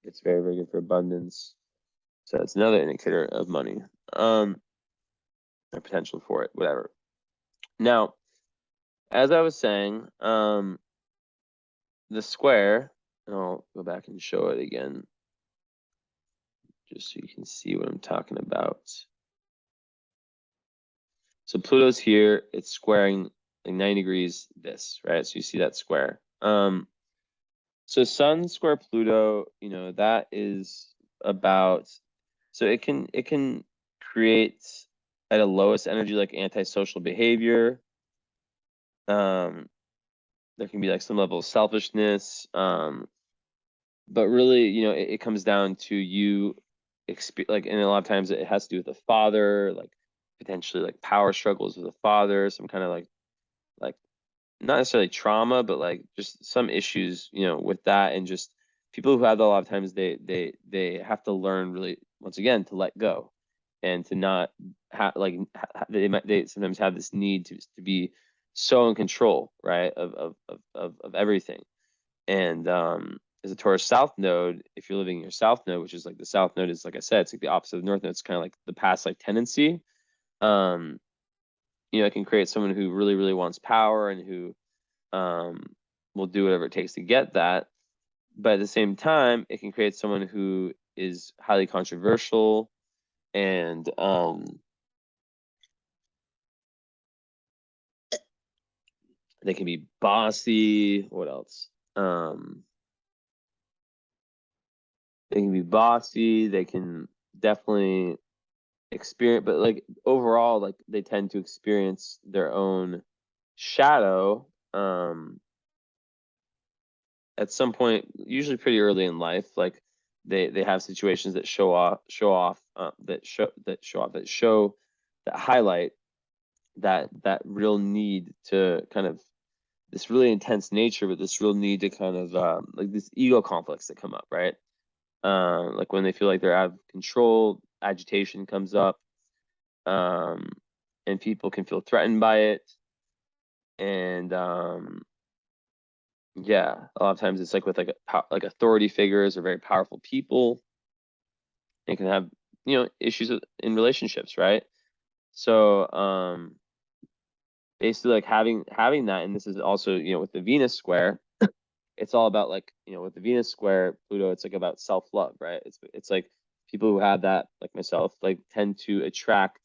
It's very, very good for abundance. So it's another indicator of money, or potential for it, whatever. Now, as I was saying, the square, and I'll go back and show it again, just so you can see what I'm talking about. So Pluto's here, it's squaring like 90 degrees this, right? So you see that square. So Sun square Pluto, that is about, so it can create at a lowest energy like antisocial behavior. There can be like some level of selfishness, but really, it comes down to you like, and a lot of times it has to do with the father, like potentially like power struggles with the father, some kind of like not necessarily trauma, but like just some issues, with that. And just people who have that, a lot of times they have to learn really, once again, to let go, and to not have like they sometimes have this need to be so in control, right, of everything. And as a Taurus South node, if you're living in your South node, which is like the South node is, like I said, it's like the opposite of the North node. It's kind of like the past life tendency. It can create someone who really, really wants power and who will do whatever it takes to get that. But at the same time, it can create someone who is highly controversial and they can be bossy. What else? They can be bossy. They can definitely experience, but like overall, like they tend to experience their own shadow at some point, usually pretty early in life. Like they have situations that that highlight that real need to kind of this really intense nature, but this real need to kind of like these ego conflicts that come up, right? Like when they feel like they're out of control, agitation comes up, and people can feel threatened by it. And yeah, a lot of times it's like with like authority figures or very powerful people. It can have issues in relationships, right? So basically like having that, and this is also with the Venus square, it's all about like with the Venus square Pluto, it's like about self-love, right? It's like people who have that, like myself, like tend to attract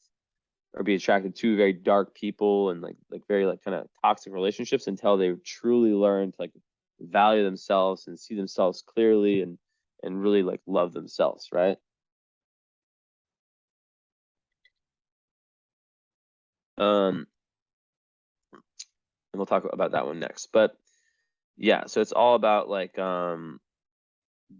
or be attracted to very dark people and like very like kind of toxic relationships until they truly learn to like value themselves and see themselves clearly and really like love themselves, right? And we'll talk about that one next. But yeah, so it's all about like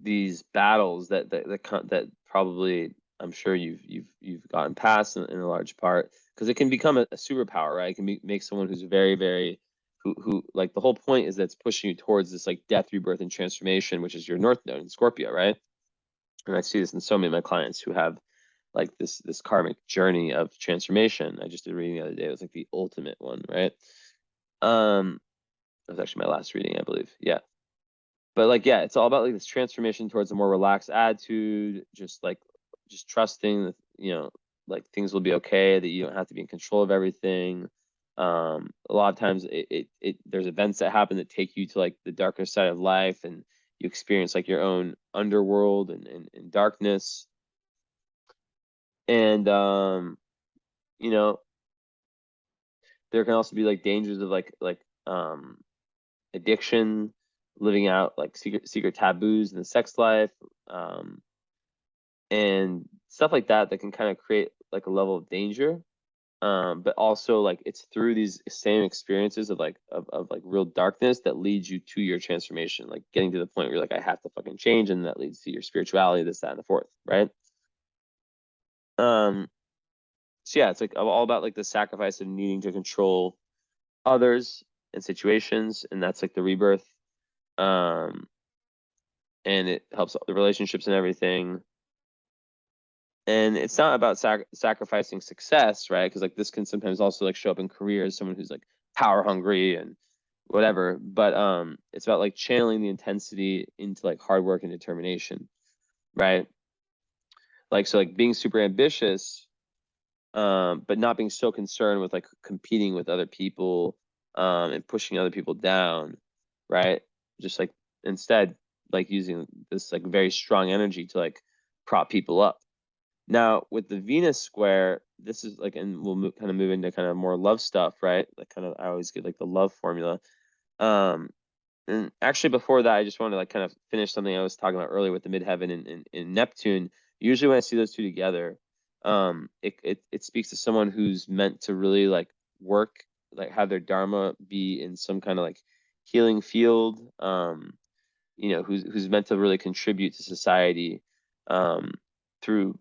these battles that probably I'm sure you've gotten past in a large part, because it can become a superpower, right? It can make someone who's very, very who like, the whole point is that it's pushing you towards this like death, rebirth, and transformation, which is your North Node in Scorpio, right? And I see this in so many of my clients who have like this karmic journey of transformation. I just did a reading the other day. It was like the ultimate one, right? It was actually my last reading, I believe. Yeah. But like, yeah, it's all about like this transformation towards a more relaxed attitude, just trusting that, like things will be okay, that you don't have to be in control of everything. A lot of times there's events that happen that take you to like the darker side of life, and you experience like your own underworld and darkness. And you know, there can also be like dangers of addiction, living out like secret taboos in the sex life, and stuff like that can kind of create like a level of danger. But also like it's through these same experiences of like real darkness that leads you to your transformation, like getting to the point where you're like, I have to fucking change, and that leads to your spirituality, this, that, and the fourth, right? So yeah, it's like all about like the sacrifice of needing to control others and situations, and that's like the rebirth. And it helps the relationships and everything. And it's not about sacrificing success, right? Because like this can sometimes also like show up in career as someone who's like power hungry and whatever. But it's about like channeling the intensity into like hard work and determination, right? Like, so like being super ambitious, but not being so concerned with like competing with other people, and pushing other people down, right? Just like instead like using this like very strong energy to like prop people up. Now with the Venus square, this is like, and we'll kind of move into kind of more love stuff, right? Like kind of, I always get like the love formula. And actually before that, I just want to like kind of finish something I was talking about earlier with the midheaven and Neptune. Usually when I see those two together, it speaks to someone who's meant to really like work, like have their dharma be in some kind of like healing field, who's meant to really contribute to society, through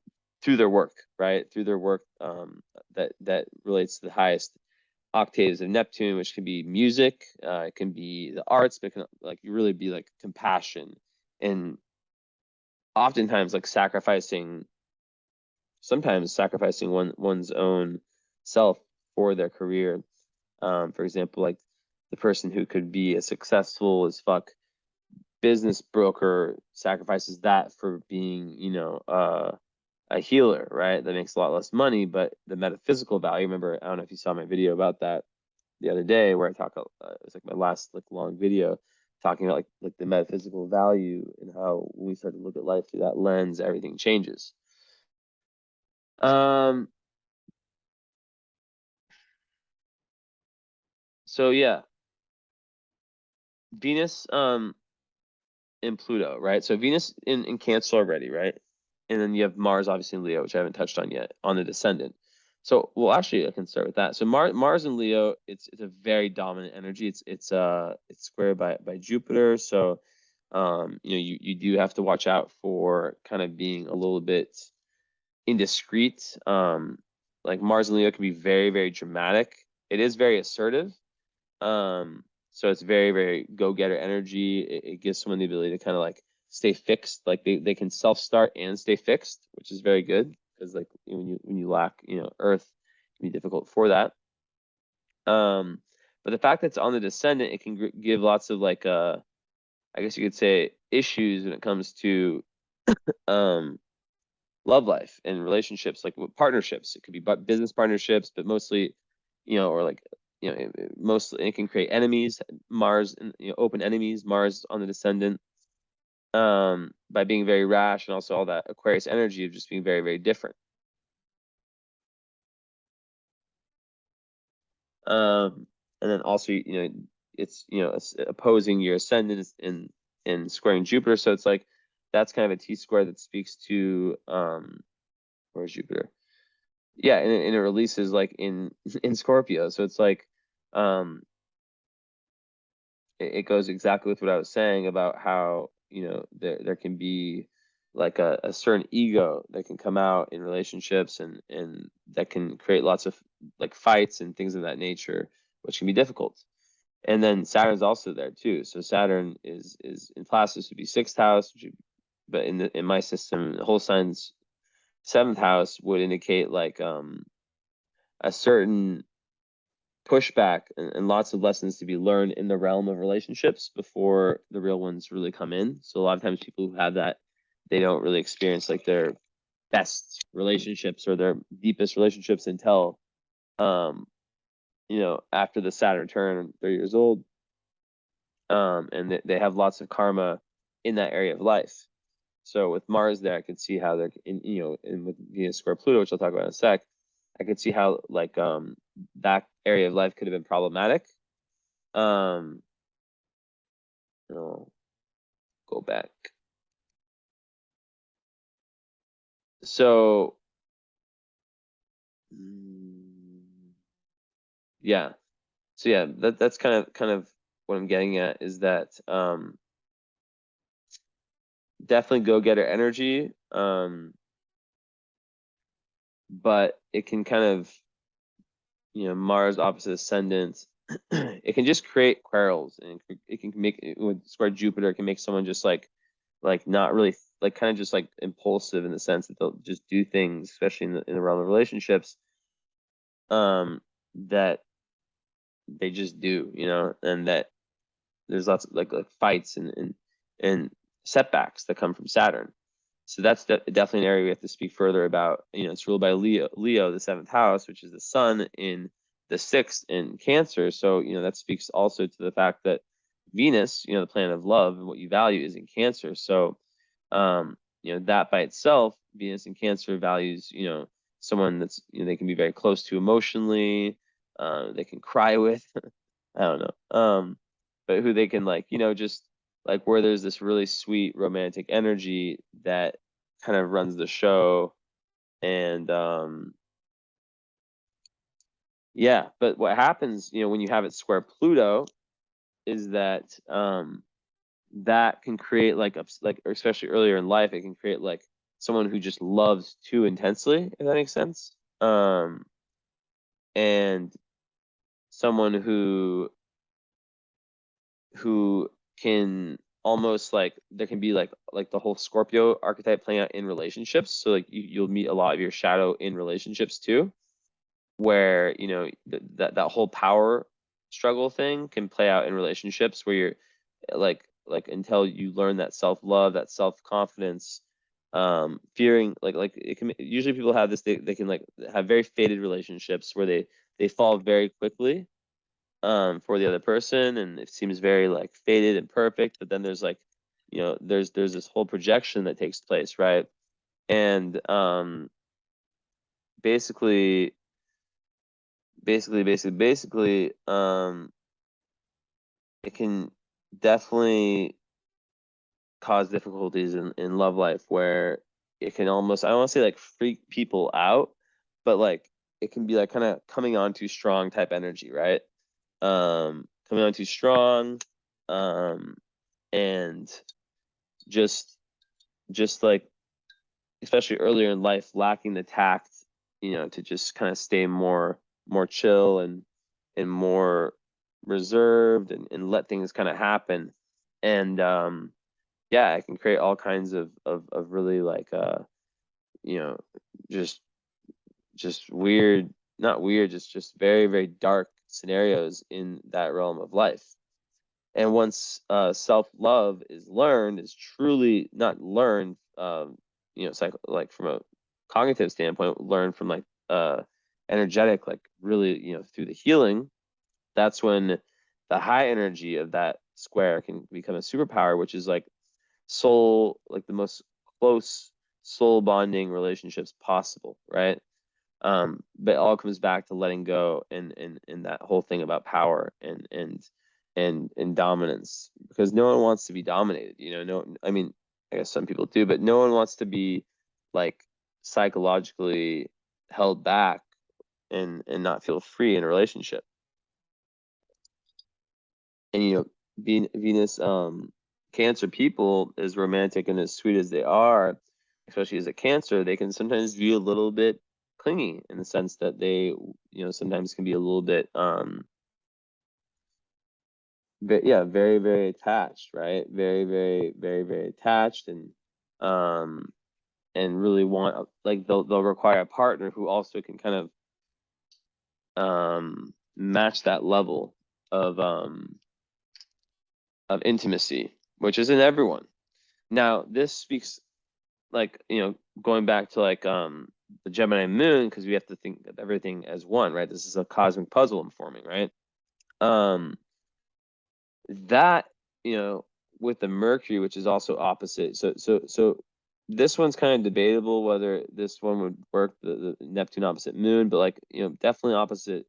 their work, right? Through their work, that relates to the highest octaves of Neptune, which can be music, it can be the arts, but it can like really be like compassion, and oftentimes like sometimes sacrificing one's own self for their career. For example, like the person who could be as successful as fuck business broker sacrifices that for being, a healer, right? That makes a lot less money, but the metaphysical value. Remember, I don't know if you saw my video about that the other day, where I talk. It was like my last like long video talking about like the metaphysical value and how when we start to look at life through that lens, everything changes. So yeah, Venus in Pluto, right? So Venus in Cancer already, right? And then you have Mars obviously in Leo, which I haven't touched on yet, on the descendant. So, well, actually, I can start with that. So Mars in Leo, it's a very dominant energy. It's squared by Jupiter. So, you do have to watch out for kind of being a little bit indiscreet. Like Mars and Leo can be very, very dramatic. It is very assertive. So it's very, very go-getter energy. It gives someone the ability to kind of like stay fixed. Like they can self-start and stay fixed, which is very good, because like when you lack, earth, it can be difficult for that. But the fact that it's on the descendant, it can give lots of like I guess you could say issues when it comes to love life and relationships, like with partnerships. It could be business partnerships, but mostly, or like, mostly it can create enemies. Mars and open enemies. Mars on the descendant, by being very rash, and also all that Aquarius energy of just being very, very different. And then also, it's opposing your ascendant in squaring Jupiter, so it's like that's kind of a T square that speaks to where's Jupiter? Yeah, and it releases like in Scorpio, so it's like it goes exactly with what I was saying about how you know, there can be like a certain ego that can come out in relationships, and that can create lots of like fights and things of that nature, which can be difficult. And then Saturn's also there too. So Saturn is in Placidus would be 6th house, but in my system, the whole sign's 7th house would indicate like a certain pushback and lots of lessons to be learned in the realm of relationships before the real ones really come in. So a lot of times people who have that, they don't really experience like their best relationships or their deepest relationships until you know, after the Saturn turn, they're years old. And they have lots of karma in that area of life. So with Mars there, I could see how they're in, you know, and with Venus square Pluto, which I'll talk about in a sec, I could see how like that area of life could have been problematic. I'll go back. So yeah. So yeah, that's kind of what I'm getting at, is that definitely go-getter energy. But it can kind of, you know, Mars opposite ascendant, it can just create quarrels, and it can make, with square Jupiter, it can make someone just like not really, like kind of just like impulsive in the sense that they'll just do things, especially in the realm of relationships, that they just do, you know, and that there's lots of like fights and setbacks that come from Saturn. So that's definitely an area we have to speak further about. You know, it's ruled by Leo, the 7th house, which is the sun in the 6th in Cancer. So, you know, that speaks also to the fact that Venus, you know, the planet of love and what you value, is in Cancer. So, you know, that by itself, Venus in Cancer values, you know, someone that's, you know, they can be very close to emotionally, they can cry with, I don't know, but who they can like, you know, just like where there's this really sweet romantic energy that kind of runs the show. And yeah, but what happens, you know, when you have it square Pluto, is that that can create like or especially earlier in life, it can create like someone who just loves too intensely, if that makes sense. And someone who can almost like, there can be like the whole Scorpio archetype playing out in relationships. So like you'll meet a lot of your shadow in relationships too, where, you know, that whole power struggle thing can play out in relationships where you're like until you learn that self-love, that self-confidence, fearing like it can, usually people have this, they can like have very faded relationships where they fall very quickly for the other person, and it seems very like faded and perfect, but then there's like, you know, there's this whole projection that takes place, right? And basically it can definitely cause difficulties in love life, where it can almost, I don't want to say like freak people out, but like it can be like kind of coming on too strong type energy, right? Coming on too strong, and just like, especially earlier in life, lacking the tact, you know, to just kind of stay more chill and more reserved, and let things kind of happen. And yeah, it can create all kinds of really like you know, just weird, not weird, just very, very dark scenarios in that realm of life. And once self-love is learned, is truly not learned, you know, like from a cognitive standpoint, learned from like energetic, like really, you know, through the healing, that's when the high energy of that square can become a superpower, which is like soul, like the most close soul bonding relationships possible, right? But it all comes back to letting go, and that whole thing about power and dominance, because no one wants to be dominated, you know. No, I mean, I guess some people do, but no one wants to be like psychologically held back and not feel free in a relationship. And you know, Venus Cancer people, as romantic and as sweet as they are, especially as a Cancer, they can sometimes be a little bit clingy in the sense that they, sometimes can be a little bit, but yeah, very, very attached, right? Very, very, very, very attached, and really want, like, they'll require a partner who also can kind of match that level of intimacy, which isn't everyone. Now, this speaks, like, going back to like the Gemini moon, because we have to think of everything as one, right? This is a cosmic puzzle I'm forming, right? That, with the Mercury, which is also opposite. So this one's kind of debatable whether this one would work, the Neptune opposite moon, but like, definitely opposite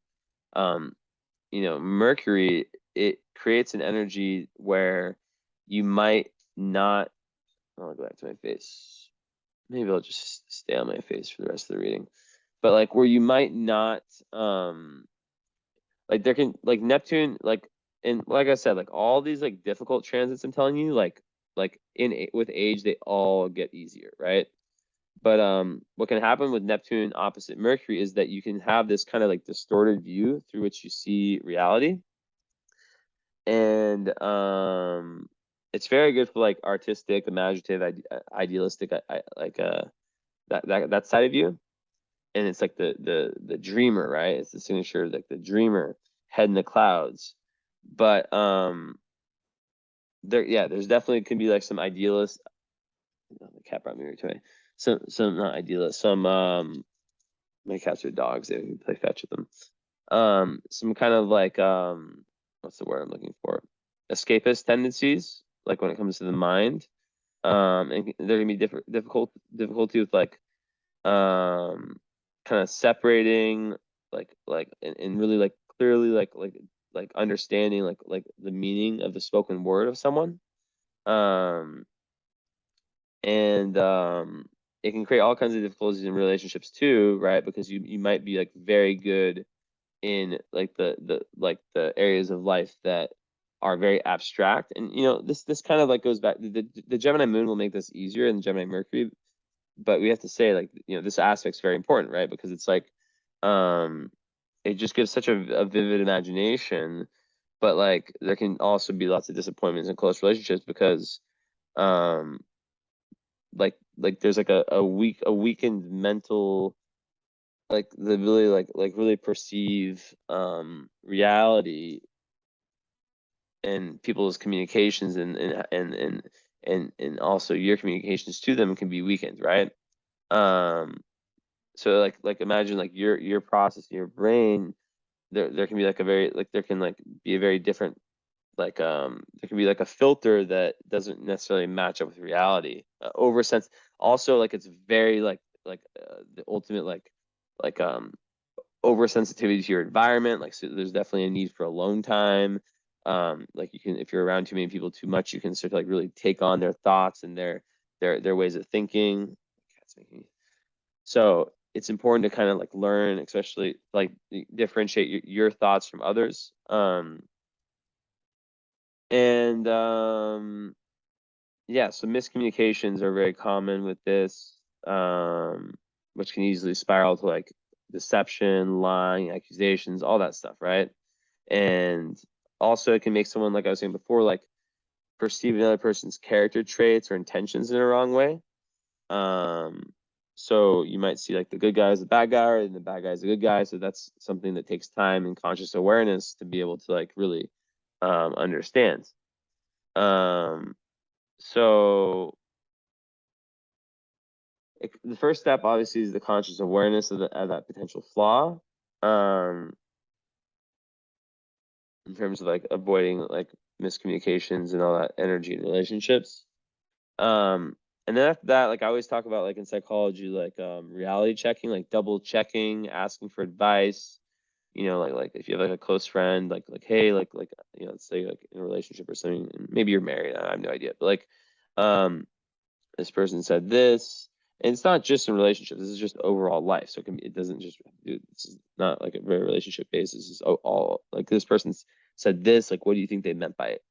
Mercury, it creates an energy where you might not, I'll go back to my face. Maybe I'll just stay on my face for the rest of the reading. But like, where you might not, like, there can, like, Neptune, like, and like I said, like, all these like difficult transits I'm telling you, like with age, they all get easier, right? But what can happen with Neptune opposite Mercury is that you can have this kind of like distorted view through which you see reality. And it's very good for like artistic, imaginative, idealistic, like that side of you. And it's like the dreamer, right? It's the signature, like the dreamer, head in the clouds. But there's definitely can be like some idealist. The cat brought me here today. Some not idealist. Some my cats are dogs. They play fetch with them. Some kind of like what's the word I'm looking for? Escapist tendencies, like when it comes to the mind. And there can be difficulty with like kind of separating, like and really like clearly like understanding like the meaning of the spoken word of someone. And it can create all kinds of difficulties in relationships too, right? Because you might be like very good in like the areas of life that are very abstract. And this kind of like goes back, the Gemini moon will make this easier than Gemini Mercury, but we have to say, like, this aspect's very important, right? Because it's like it just gives such a vivid imagination, but like there can also be lots of disappointments in close relationships because like there's like a weakened mental, like the ability like really perceive reality, and people's communications and also your communications to them can be weakened, right? So like imagine like your process in your brain, there can be like a very like there can like be a very different, like there can be like a filter that doesn't necessarily match up with reality. Oversense also, like, it's very like the ultimate like oversensitivity to your environment. Like, so there's definitely a need for alone time. Like, you can, if you're around too many people too much, you can sort of like really take on their thoughts and their ways of thinking. So it's important to kind of like learn, especially like differentiate your thoughts from others. And yeah, so miscommunications are very common with this, which can easily spiral to like deception, lying, accusations, all that stuff, right? And also it can make someone, like I was saying before, like perceive another person's character traits or intentions in a wrong way. So you might see like the good guy is the bad guy, and the bad guy is the good guy. So that's something that takes time and conscious awareness to be able to like really understand. So the first step obviously is the conscious awareness of that potential flaw, in terms of like avoiding like miscommunications and all that energy in relationships. And then after that, like I always talk about, like in psychology, like reality checking, like double checking, asking for advice. Like if you have like a close friend, like hey, like let's say like in a relationship or something, and maybe you're married, I have no idea, but like this person said this, and it's not just in relationships, this is just overall life. So it doesn't just, this is not like a very relationship basis. It's all like this person said this, like what do you think they meant by it?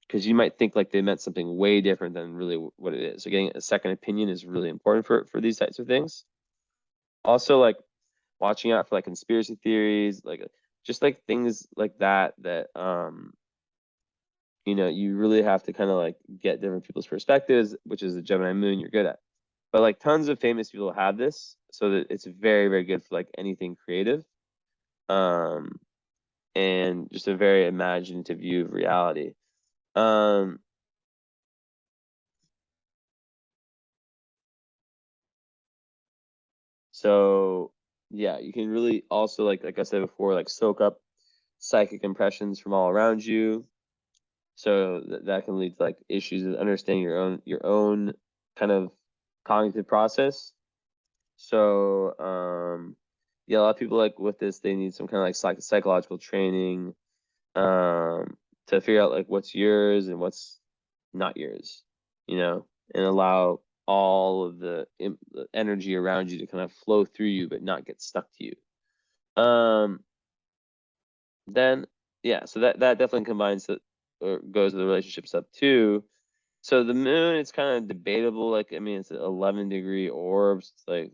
because you might think like they meant something way different than really what it is. So getting a second opinion is really important for these types of things. Also, like watching out for like conspiracy theories, like just like things like that you know, you really have to kind of like get different people's perspectives, which is the Gemini moon you're good at. But like tons of famous people have this, so that it's very, very good for like anything creative. And just a very imaginative view of reality. So yeah, you can really also like I said before, like soak up psychic impressions from all around you. So that can lead to like issues with understanding your own kind of cognitive process. So yeah, a lot of people like with this, they need some kind of like psychological training to figure out like what's yours and what's not yours, you know, and allow all of the energy around you to kind of flow through you but not get stuck to you. Then yeah, so that definitely combines or goes with the relationship stuff too. So the moon, it's kind of debatable. Like, I mean, it's 11-degree orbs. It's like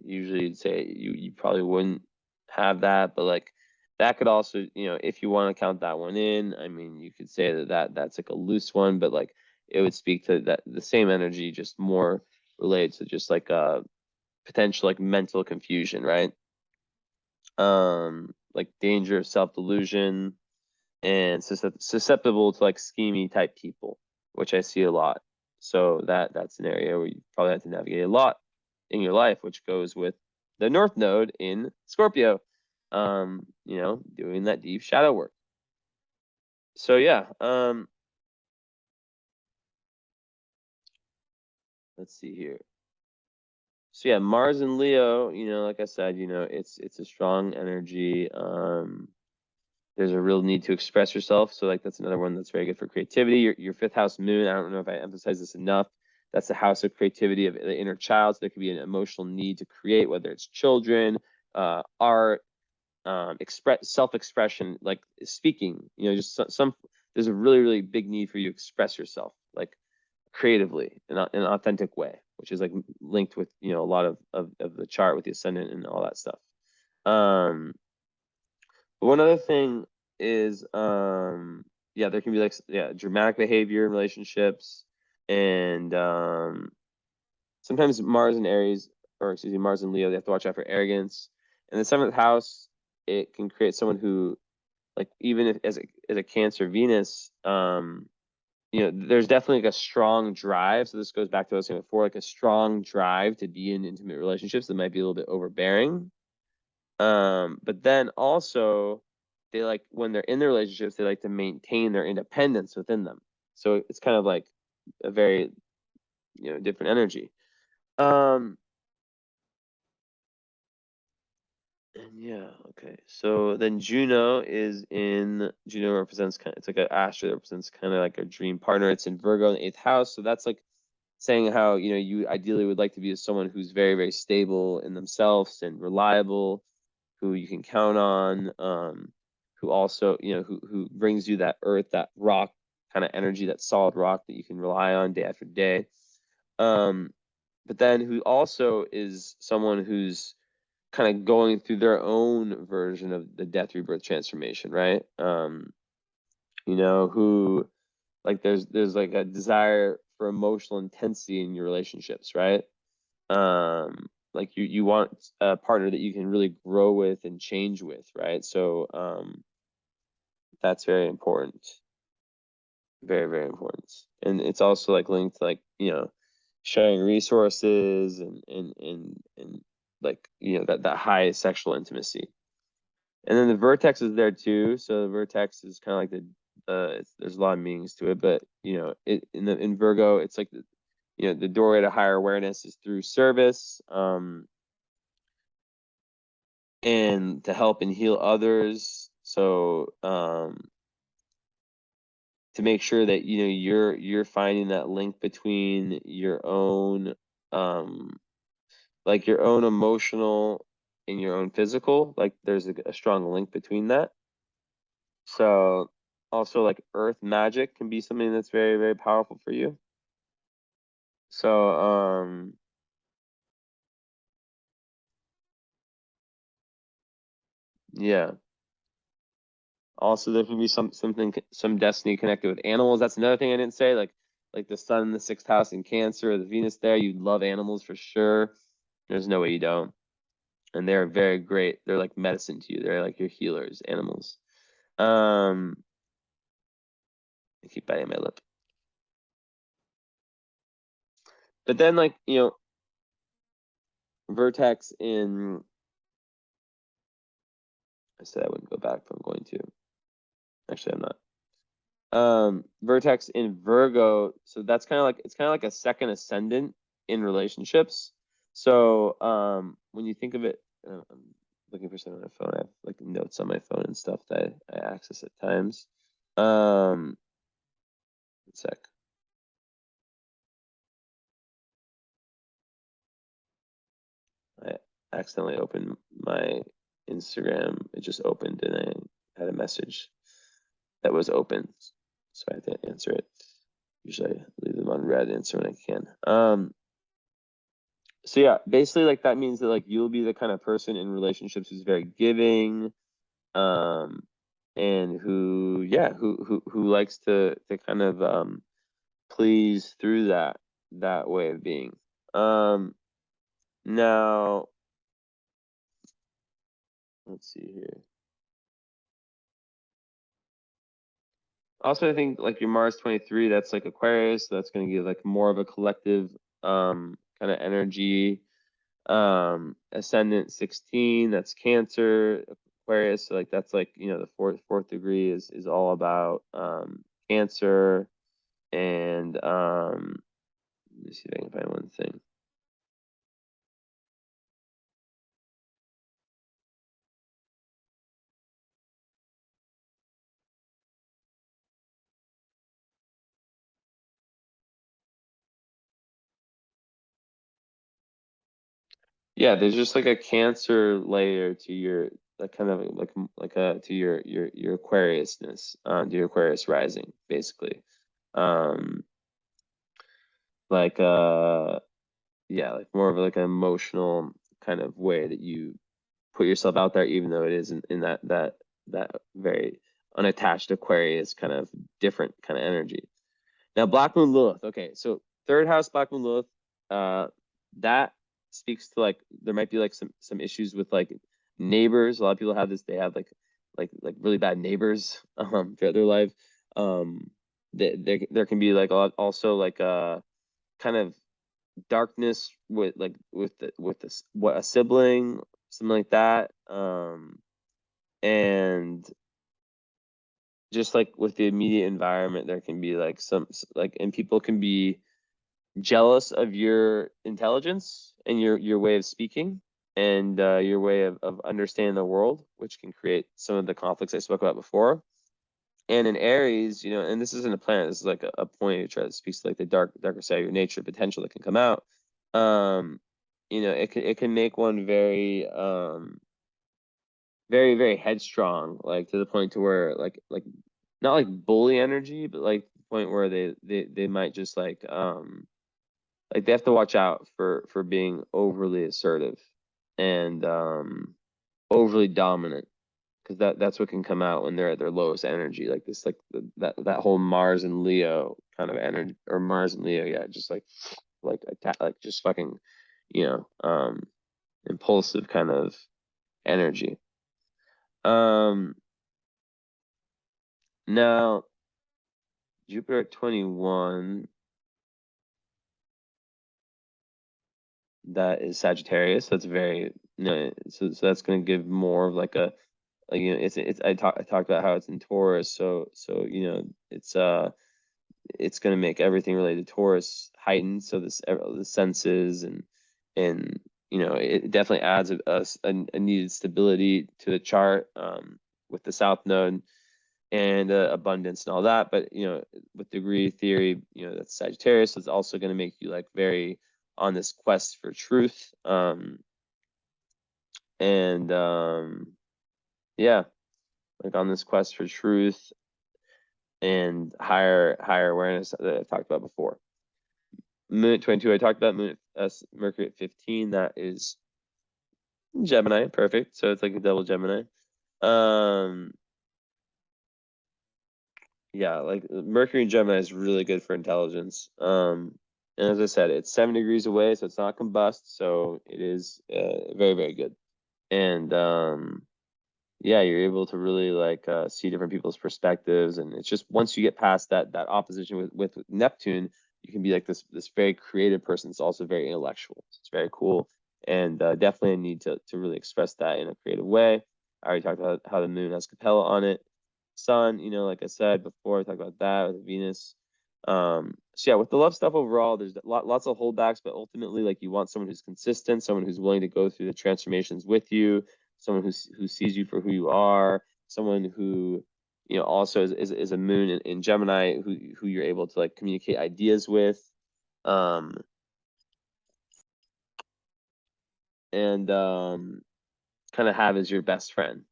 usually you'd say you probably wouldn't have that, but like that could also, you know, if you want to count that one in, I mean, you could say that's like a loose one, but like it would speak to that the same energy, just more related to just like potential like mental confusion, right? Like danger of self-delusion and susceptible to like schemy type people, which I see a lot. So that's an area where you probably have to navigate a lot in your life, which goes with the North Node in Scorpio. You know, doing that deep shadow work. So yeah, let's see here. So yeah, Mars and Leo, you know, like I said, you know, it's a strong energy. There's a real need to express yourself. So like that's another one that's very good for creativity. Your fifth house moon, I don't know if I emphasize this enough. That's the house of creativity of the inner child. So there could be an emotional need to create, whether it's children, art, express self-expression, like speaking, you know, just some there's a really, really big need for you to express yourself like creatively in an authentic way, which is like linked with, you know, a lot of the chart with the ascendant and all that stuff. But one other thing is, yeah, there can be like, yeah, dramatic behavior in relationships, and sometimes Mars and Aries, or excuse me, Mars and Leo, they have to watch out for arrogance. And the seventh house, it can create someone who, like, even if as a Cancer Venus, you know, there's definitely like a strong drive. So this goes back to what I was saying before, like a strong drive to be in intimate relationships that might be a little bit overbearing. But then also they like when they're in their relationships, they like to maintain their independence within them. So it's kind of like a very, you know, different energy. Um, and yeah, okay. So then Juno represents kind of, it's like an asteroid that represents kind of like a dream partner. It's in Virgo in the 8th house. So that's like saying how, you know, you ideally would like to be someone who's very, very stable in themselves and reliable, who you can count on, who also, you know, who brings you that earth, that rock kind of energy, that solid rock that you can rely on day after day. But then who also is someone who's kind of going through their own version of the death rebirth transformation, right? You know, who like there's like a desire for emotional intensity in your relationships, right? Like you want a partner that you can really grow with and change with, right? So that's very important, very, very important. And it's also like linked to like, you know, sharing resources and like, you know, that high sexual intimacy. And then the vertex is there too. So the vertex is kind of like there's a lot of meanings to it, but you know, in Virgo, it's like you know, the doorway to higher awareness is through service, and to help and heal others. So to make sure that, you know, you're finding that link between your own like your own emotional and your own physical, like there's a strong link between that. So Also, like earth magic can be something that's very, very powerful for you. So, yeah. Also, there can be some destiny connected with animals. That's another thing I didn't say. Like the sun in the 6th house in Cancer, the Venus there. You love animals for sure. There's no way you don't. And they're very great. They're like medicine to you. They're like your healers, animals. I keep biting my lip. But then, like, you know, Vertex in. I said I wouldn't go back, but I'm going to. Actually, I'm not. Vertex in Virgo, so that's kind of like, it's kind of like a second ascendant in relationships. So when you think of it, I'm looking for something on my phone. I have like notes on my phone and stuff that I access at times. One sec. I accidentally opened my Instagram. It just opened and I had a message that was open, so I had to answer it. Usually I leave them on red, answer when I can. So yeah, basically like that means that like you'll be the kind of person in relationships who's very giving, and who likes to kind of please through that way of being. Now let's see here. Also, I think like your Mars 23, that's like Aquarius, so that's going to give like more of a collective kind of energy. Ascendant 16, that's Cancer, Aquarius, so like that's like, you know, the fourth degree is all about Cancer. And let me see if I can find one thing. Yeah, there's just like a Cancer layer to your, like kind of like a to your Aquariusness, to your Aquarius rising, basically. Um, like yeah, like more of like an emotional kind of way that you put yourself out there, even though it isn't in that very unattached Aquarius kind of different kind of energy. Now, Black Moon Lilith. Okay, so 3rd house Black Moon Lilith, that speaks to like there might be like some issues with like neighbors. A lot of people have this. They have like really bad neighbors throughout their life. There can be like also like kind of darkness with like with this what a sibling, something like that. And just like with the immediate environment, there can be like some like, and people can be jealous of your intelligence and your way of speaking, and your way of understanding the world, which can create some of the conflicts I spoke about before. And in Aries, you know, and this isn't a planet, this is like a point which speaks to like the darker side of your nature potential that can come out. You know, it can make one very very, very headstrong, like to the point to where like not like bully energy, but like the point where they might just like they have to watch out for being overly assertive and overly dominant, because that's what can come out when they're at their lowest energy, like this, like that whole Mars and Leo kind of energy, or Mars and Leo, yeah, just like attack, like just fucking, you know, impulsive kind of energy. Now Jupiter at 21, that is Sagittarius. That's very, you know, so that's going to give more of like a, like, you know, it's I talked about how it's in Taurus, so you know, it's going to make everything related to Taurus heightened, so the senses and you know, it definitely adds a needed stability to the chart, with the South Node and abundance and all that. But you know, with degree theory, you know, that's Sagittarius, so it's also going to make you like very on this quest for truth, and yeah, like on this quest for truth. and higher awareness that I talked about before. Moon at 22, I talked about. Moon Mercury at 15, that is Gemini, perfect. So it's like a double Gemini. Yeah, like Mercury and Gemini is really good for intelligence. And as I said, it's 7 degrees away, so it's not combust, so it is very, very good. And yeah, you're able to really like see different people's perspectives, and it's just once you get past that opposition with Neptune, you can be like this very creative person. It's also very intellectual. It's very cool, and definitely a need to really express that in a creative way. I already talked about how the moon has Capella on it. Sun, like I said before, I talked about that with Venus. So yeah, with the love stuff overall, there's lots of holdbacks, but ultimately, like, you want someone who's consistent, someone who's willing to go through the transformations with you, someone who sees you for who you are, someone who, also is a moon in Gemini, who you're able to like communicate ideas with, and kind of have as your best friend,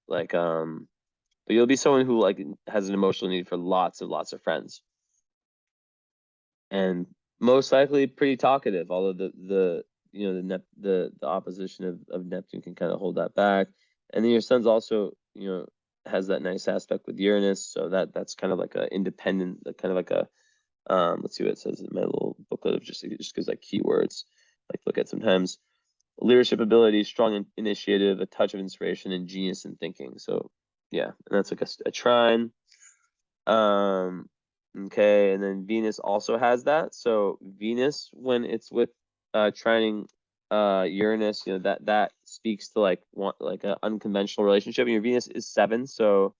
like but you'll be someone who like has an emotional need for lots of friends, and most likely pretty talkative, although the opposition of Neptune can kind of hold that back. And then your sun's also, has that nice aspect with Uranus, so that's kind of like a independent, kind of like a let's see what it says in my little booklet of just gives like keywords, like look at sometimes leadership ability, strong initiative, a touch of inspiration, and genius in thinking. So yeah, and that's like a trine. Okay, and then Venus also has that. So Venus, when it's with trining Uranus, that speaks to like an unconventional relationship. And your Venus is 7, so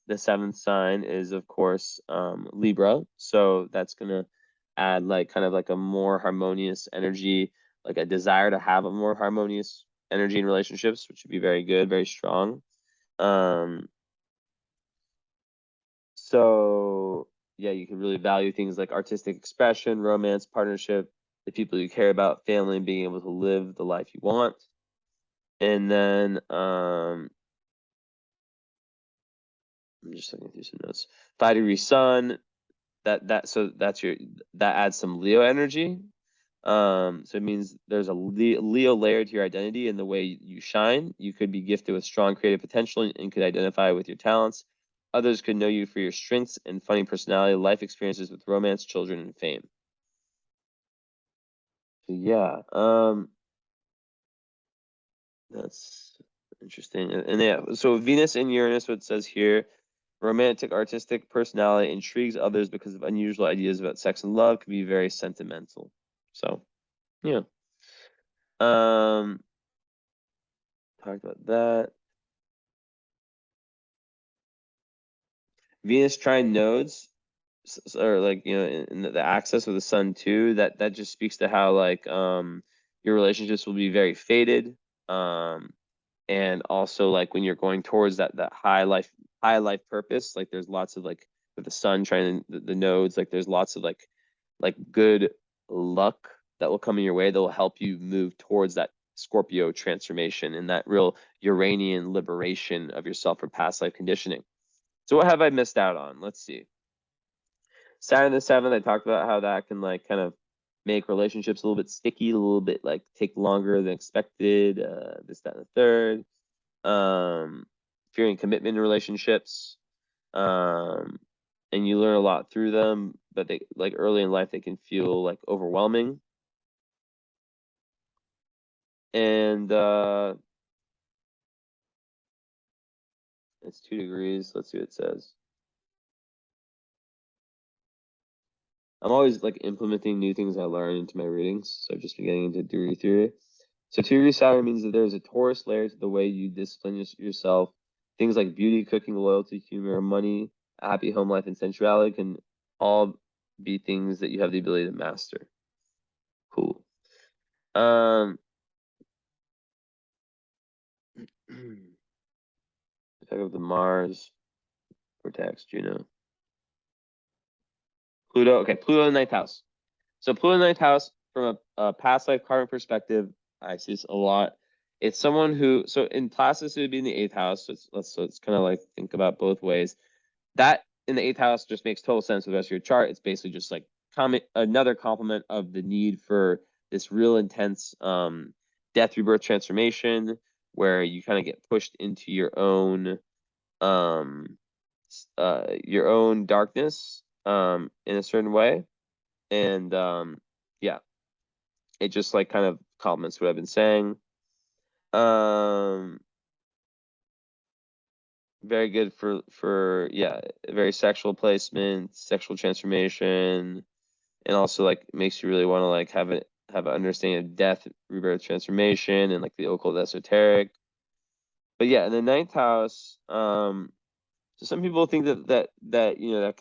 the 7th sign is of course Libra. So that's gonna add like kind of like a more harmonious energy, like a desire to have a more harmonious energy in relationships, which would be very good, very strong. So yeah, you can really value things like artistic expression, romance, partnership, the people you care about, family, and being able to live the life you want. And then I'm just looking through some notes. 5-degree sun, that adds some Leo energy. So it means there's a Leo layer to your identity and the way you shine. You could be gifted with strong creative potential and could identify with your talents. Others could know you for your strengths and funny personality, life experiences with romance, children, and fame. So yeah, that's interesting. And yeah, so Venus and Uranus, what it says here, romantic, artistic personality intrigues others because of unusual ideas about sex and love, can be very sentimental. So yeah. Talked about that. Venus trine nodes, or like, in the axis of the sun too, that just speaks to how like your relationships will be very faded, and also like when you're going towards that high life purpose, like there's lots of like with the sun trying the nodes, like there's lots of like good luck that will come in your way that will help you move towards that Scorpio transformation and that real Uranian liberation of yourself from past life conditioning. So what have I missed out on? Let's see. Saturn the 7th, I talked about how that can like kind of make relationships a little bit sticky, a little bit like take longer than expected, this, that, and the third. Fearing commitment in relationships. And you learn a lot through them, but they like early in life, they can feel like overwhelming. And it's 2 degrees. Let's see what it says. I'm always like implementing new things I learn into my readings. So I've just been getting into degree theory. So 2-degree Saturn means that there's a Taurus layer to the way you discipline yourself. Things like beauty, cooking, loyalty, humor, money, a happy home life, and sensuality can all be things that you have the ability to master. Cool. Check out the Mars, Cortex, Juno, Pluto. Okay, Pluto in the 9th house. So Pluto in the 9th house, from a past life karmic perspective, I see this a lot. It's someone who, so in Placidus, it would be in the 8th house. So it's kind of like think about both ways. That in the 8th house just makes total sense with the rest of your chart. It's basically just like another complement of the need for this real intense death, rebirth, transformation, where you kind of get pushed into your own darkness in a certain way. And yeah, it just like kind of complements what I've been saying. Very good for yeah, very sexual placement, sexual transformation, and also like makes you really want to like have an understanding of death, rebirth, transformation, and like the occult, esoteric. But yeah, in the 9th house, so some people think that you know that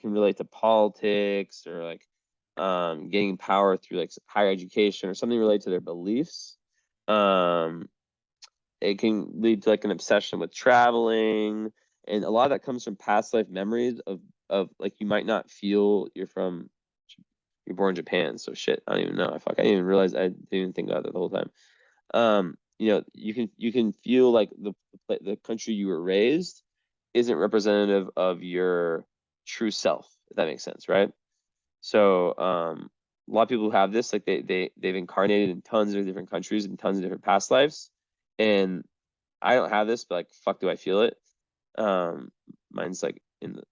can relate to politics or like gaining power through like higher education or something related to their beliefs. It can lead to like an obsession with traveling, and a lot of that comes from past life memories of like you might not feel you're born in Japan. So shit, I don't even know. I didn't even realize. I didn't even think about that the whole time. You know, you can feel like the country you were raised isn't representative of your true self, if that makes sense, right? So a lot of people who have this, like they've incarnated in tons of different countries and tons of different past lives. And I don't have this, but like fuck do I feel it? Mine's like in the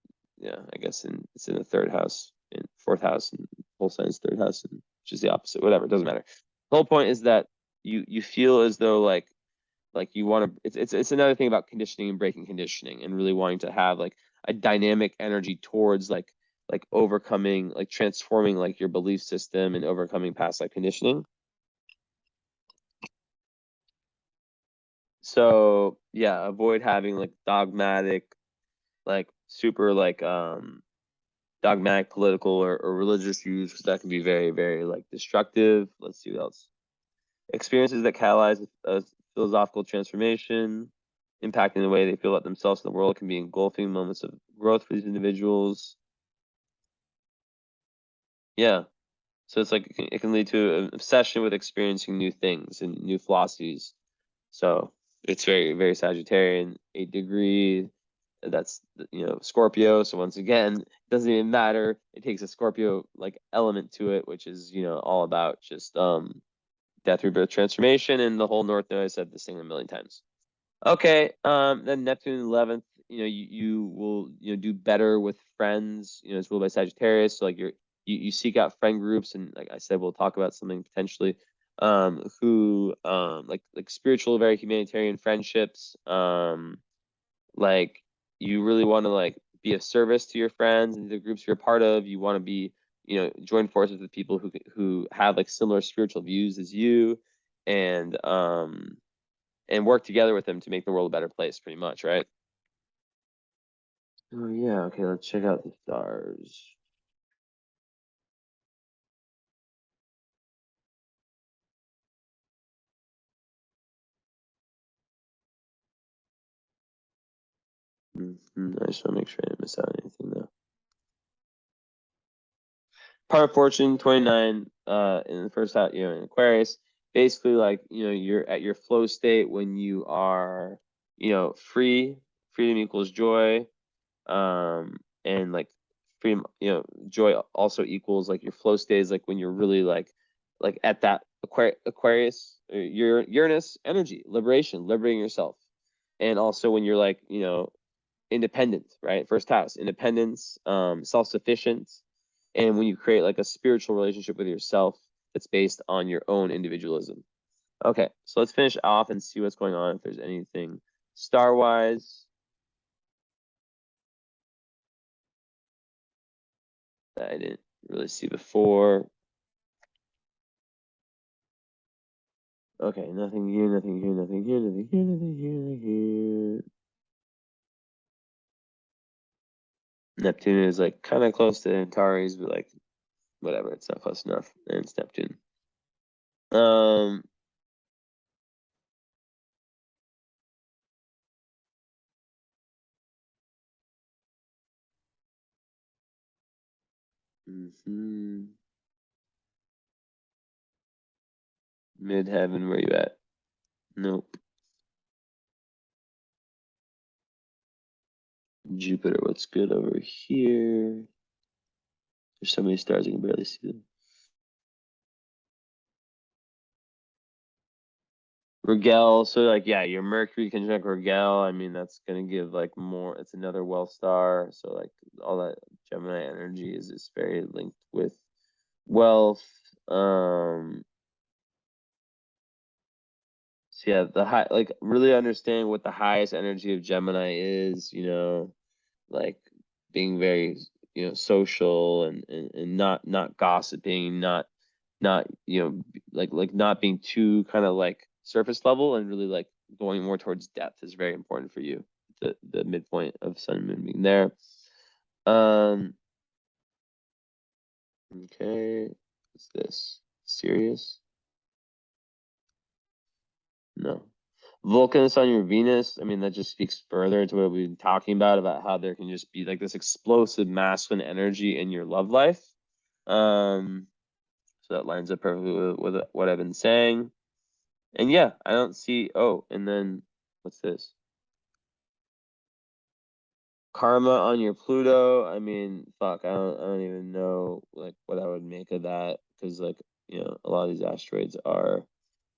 I guess it's in the 3rd house, in 4th house, and whole sign's 3rd house, and which is the opposite. Whatever, it doesn't matter. The whole point is that you feel as though like you want to. It's another thing about conditioning and breaking conditioning, and really wanting to have like a dynamic energy towards like overcoming, like transforming like your belief system and overcoming past like conditioning. So yeah, avoid having like dogmatic, like super like dogmatic political or religious views, because that can be very, very like destructive. Let's see what else. Experiences that catalyze a philosophical transformation, impacting the way they feel about themselves in the world, can be engulfing moments of growth for these individuals. Yeah. So it's like it can lead to an obsession with experiencing new things and new philosophies. So it's very, very Sagittarian, 8 degree. That's, you know, Scorpio. So once again, it doesn't even matter. It takes a Scorpio like element to it, which is, you know, all about just death, rebirth, transformation, and the whole North Node. I said this thing a million times. Okay, then Neptune 11th, you know, you will, you know, do better with friends. You know, it's ruled by Sagittarius, so like you seek out friend groups, and like I said, we'll talk about something potentially who like spiritual, very humanitarian friendships. Like you really want to like be of service to your friends and the groups you're a part of. You want to be, you know, join forces with people who have like similar spiritual views as you, and work together with them to make the world a better place, pretty much, right? Oh yeah, okay, let's check out the stars. I just want to make sure I didn't miss out anything though. Part of Fortune 29 in the first house, you know, in Aquarius. Basically, like, you know, you're at your flow state when you are, you know, free. Freedom equals joy. And like freedom, you know, joy also equals like your flow stays like when you're really like at that Aquarius or your Uranus energy, liberation, liberating yourself. And also when you're like, you know, independent, right? First house, independence, self-sufficient. And when you create like a spiritual relationship with yourself that's based on your own individualism. Okay, so let's finish off and see what's going on, if there's anything star-wise that I didn't really see before. Okay, nothing here, nothing here, nothing here, nothing here, nothing here, nothing here. Neptune is like kind of close to Antares, but like whatever, it's not close enough. And it's Neptune. Midheaven, where you at? Nope. Jupiter, what's good over here? There's so many stars you can barely see them. Rigel, so like yeah, your Mercury conjunct Rigel. I mean, that's gonna give like more. It's another well star, so like all that Gemini energy is very linked with wealth. So yeah, the high, like really understand what the highest energy of Gemini is. Like being very social and not gossiping, not like not being too kind of like surface level, and really like going more towards depth is very important for you. The midpoint of Sun and Moon being there. Okay, what's this? Sirius? No. Vulcan is on your Venus. I mean, that just speaks further to what we've been talking about how there can just be like this explosive masculine energy in your love life. So that lines up perfectly with what I've been saying. And yeah, I don't see. Oh, and then what's this? Karma on your Pluto. I mean, fuck, I don't even know like what I would make of that, because like a lot of these asteroids are,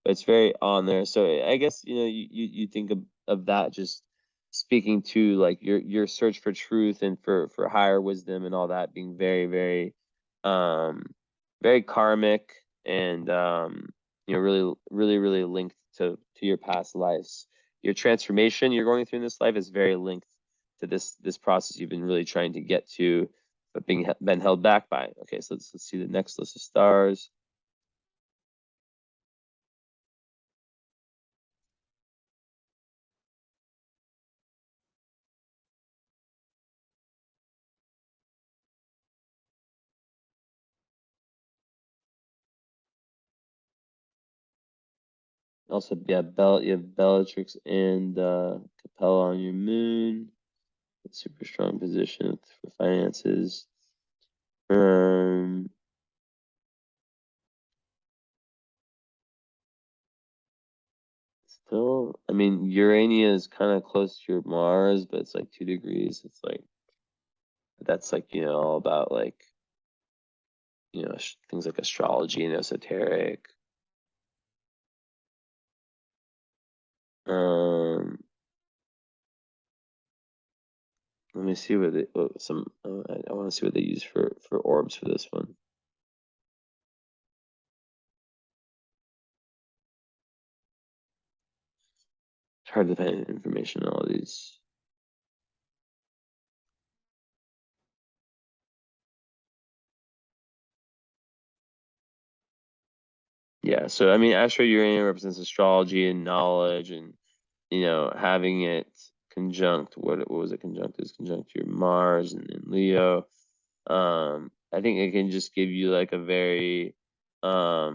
but it's very on there. So I guess you think of that just speaking to like your search for truth and for higher wisdom and all that being very um very karmic, and really linked to your past lives. Your transformation you're going through in this life is very linked to this process you've been really trying to get to, but been held back by. Okay, so let's see the next list of stars. Also, yeah, you have Bellatrix and Capella on your moon. It's super strong position for finances. Still, I mean, Urania is kind of close to your Mars, but it's like 2 degrees. It's like that's like all about like things like astrology and esoteric. Um, Let me see what some. I want to see what they use for orbs for this one. It's hard to find information on all these. Yeah, so I mean, Astro Urania represents astrology and knowledge, and having it conjunct what was it conjunct is conjunct your Mars and Leo. I think it can just give you like a very, I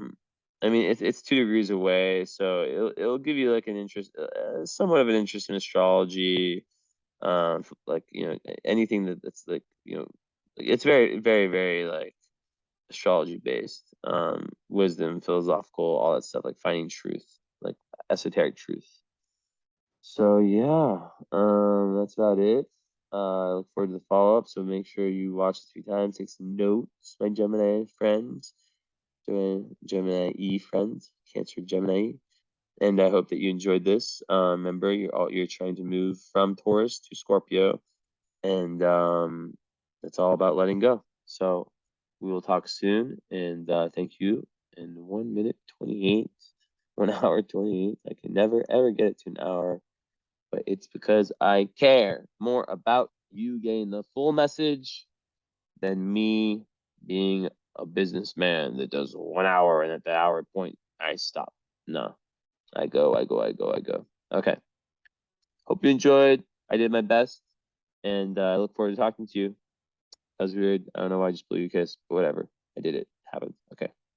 mean, it's 2 degrees away, so it'll give you like an interest, somewhat of an interest in astrology, like anything that's like it's very like astrology based, wisdom, philosophical, all that stuff, like finding truth, like esoteric truth. So yeah, that's about it. I look forward to the follow up. So make sure you watch it 3 times, take some notes, my Gemini friends, Gemini E friends, Cancer Gemini. And I hope that you enjoyed this. Remember, you're trying to move from Taurus to Scorpio, and it's all about letting go. So we will talk soon, and thank you. And 1 minute 28, 1 hour 28. I can never ever get it to an hour, but it's because I care more about you getting the full message than me being a businessman that does 1 hour and at the hour point I stop. No, I go. Okay. Hope you enjoyed. I did my best, and I look forward to talking to you. That was weird. I don't know why I just blew you a kiss, but whatever. I did it. Happened. Okay.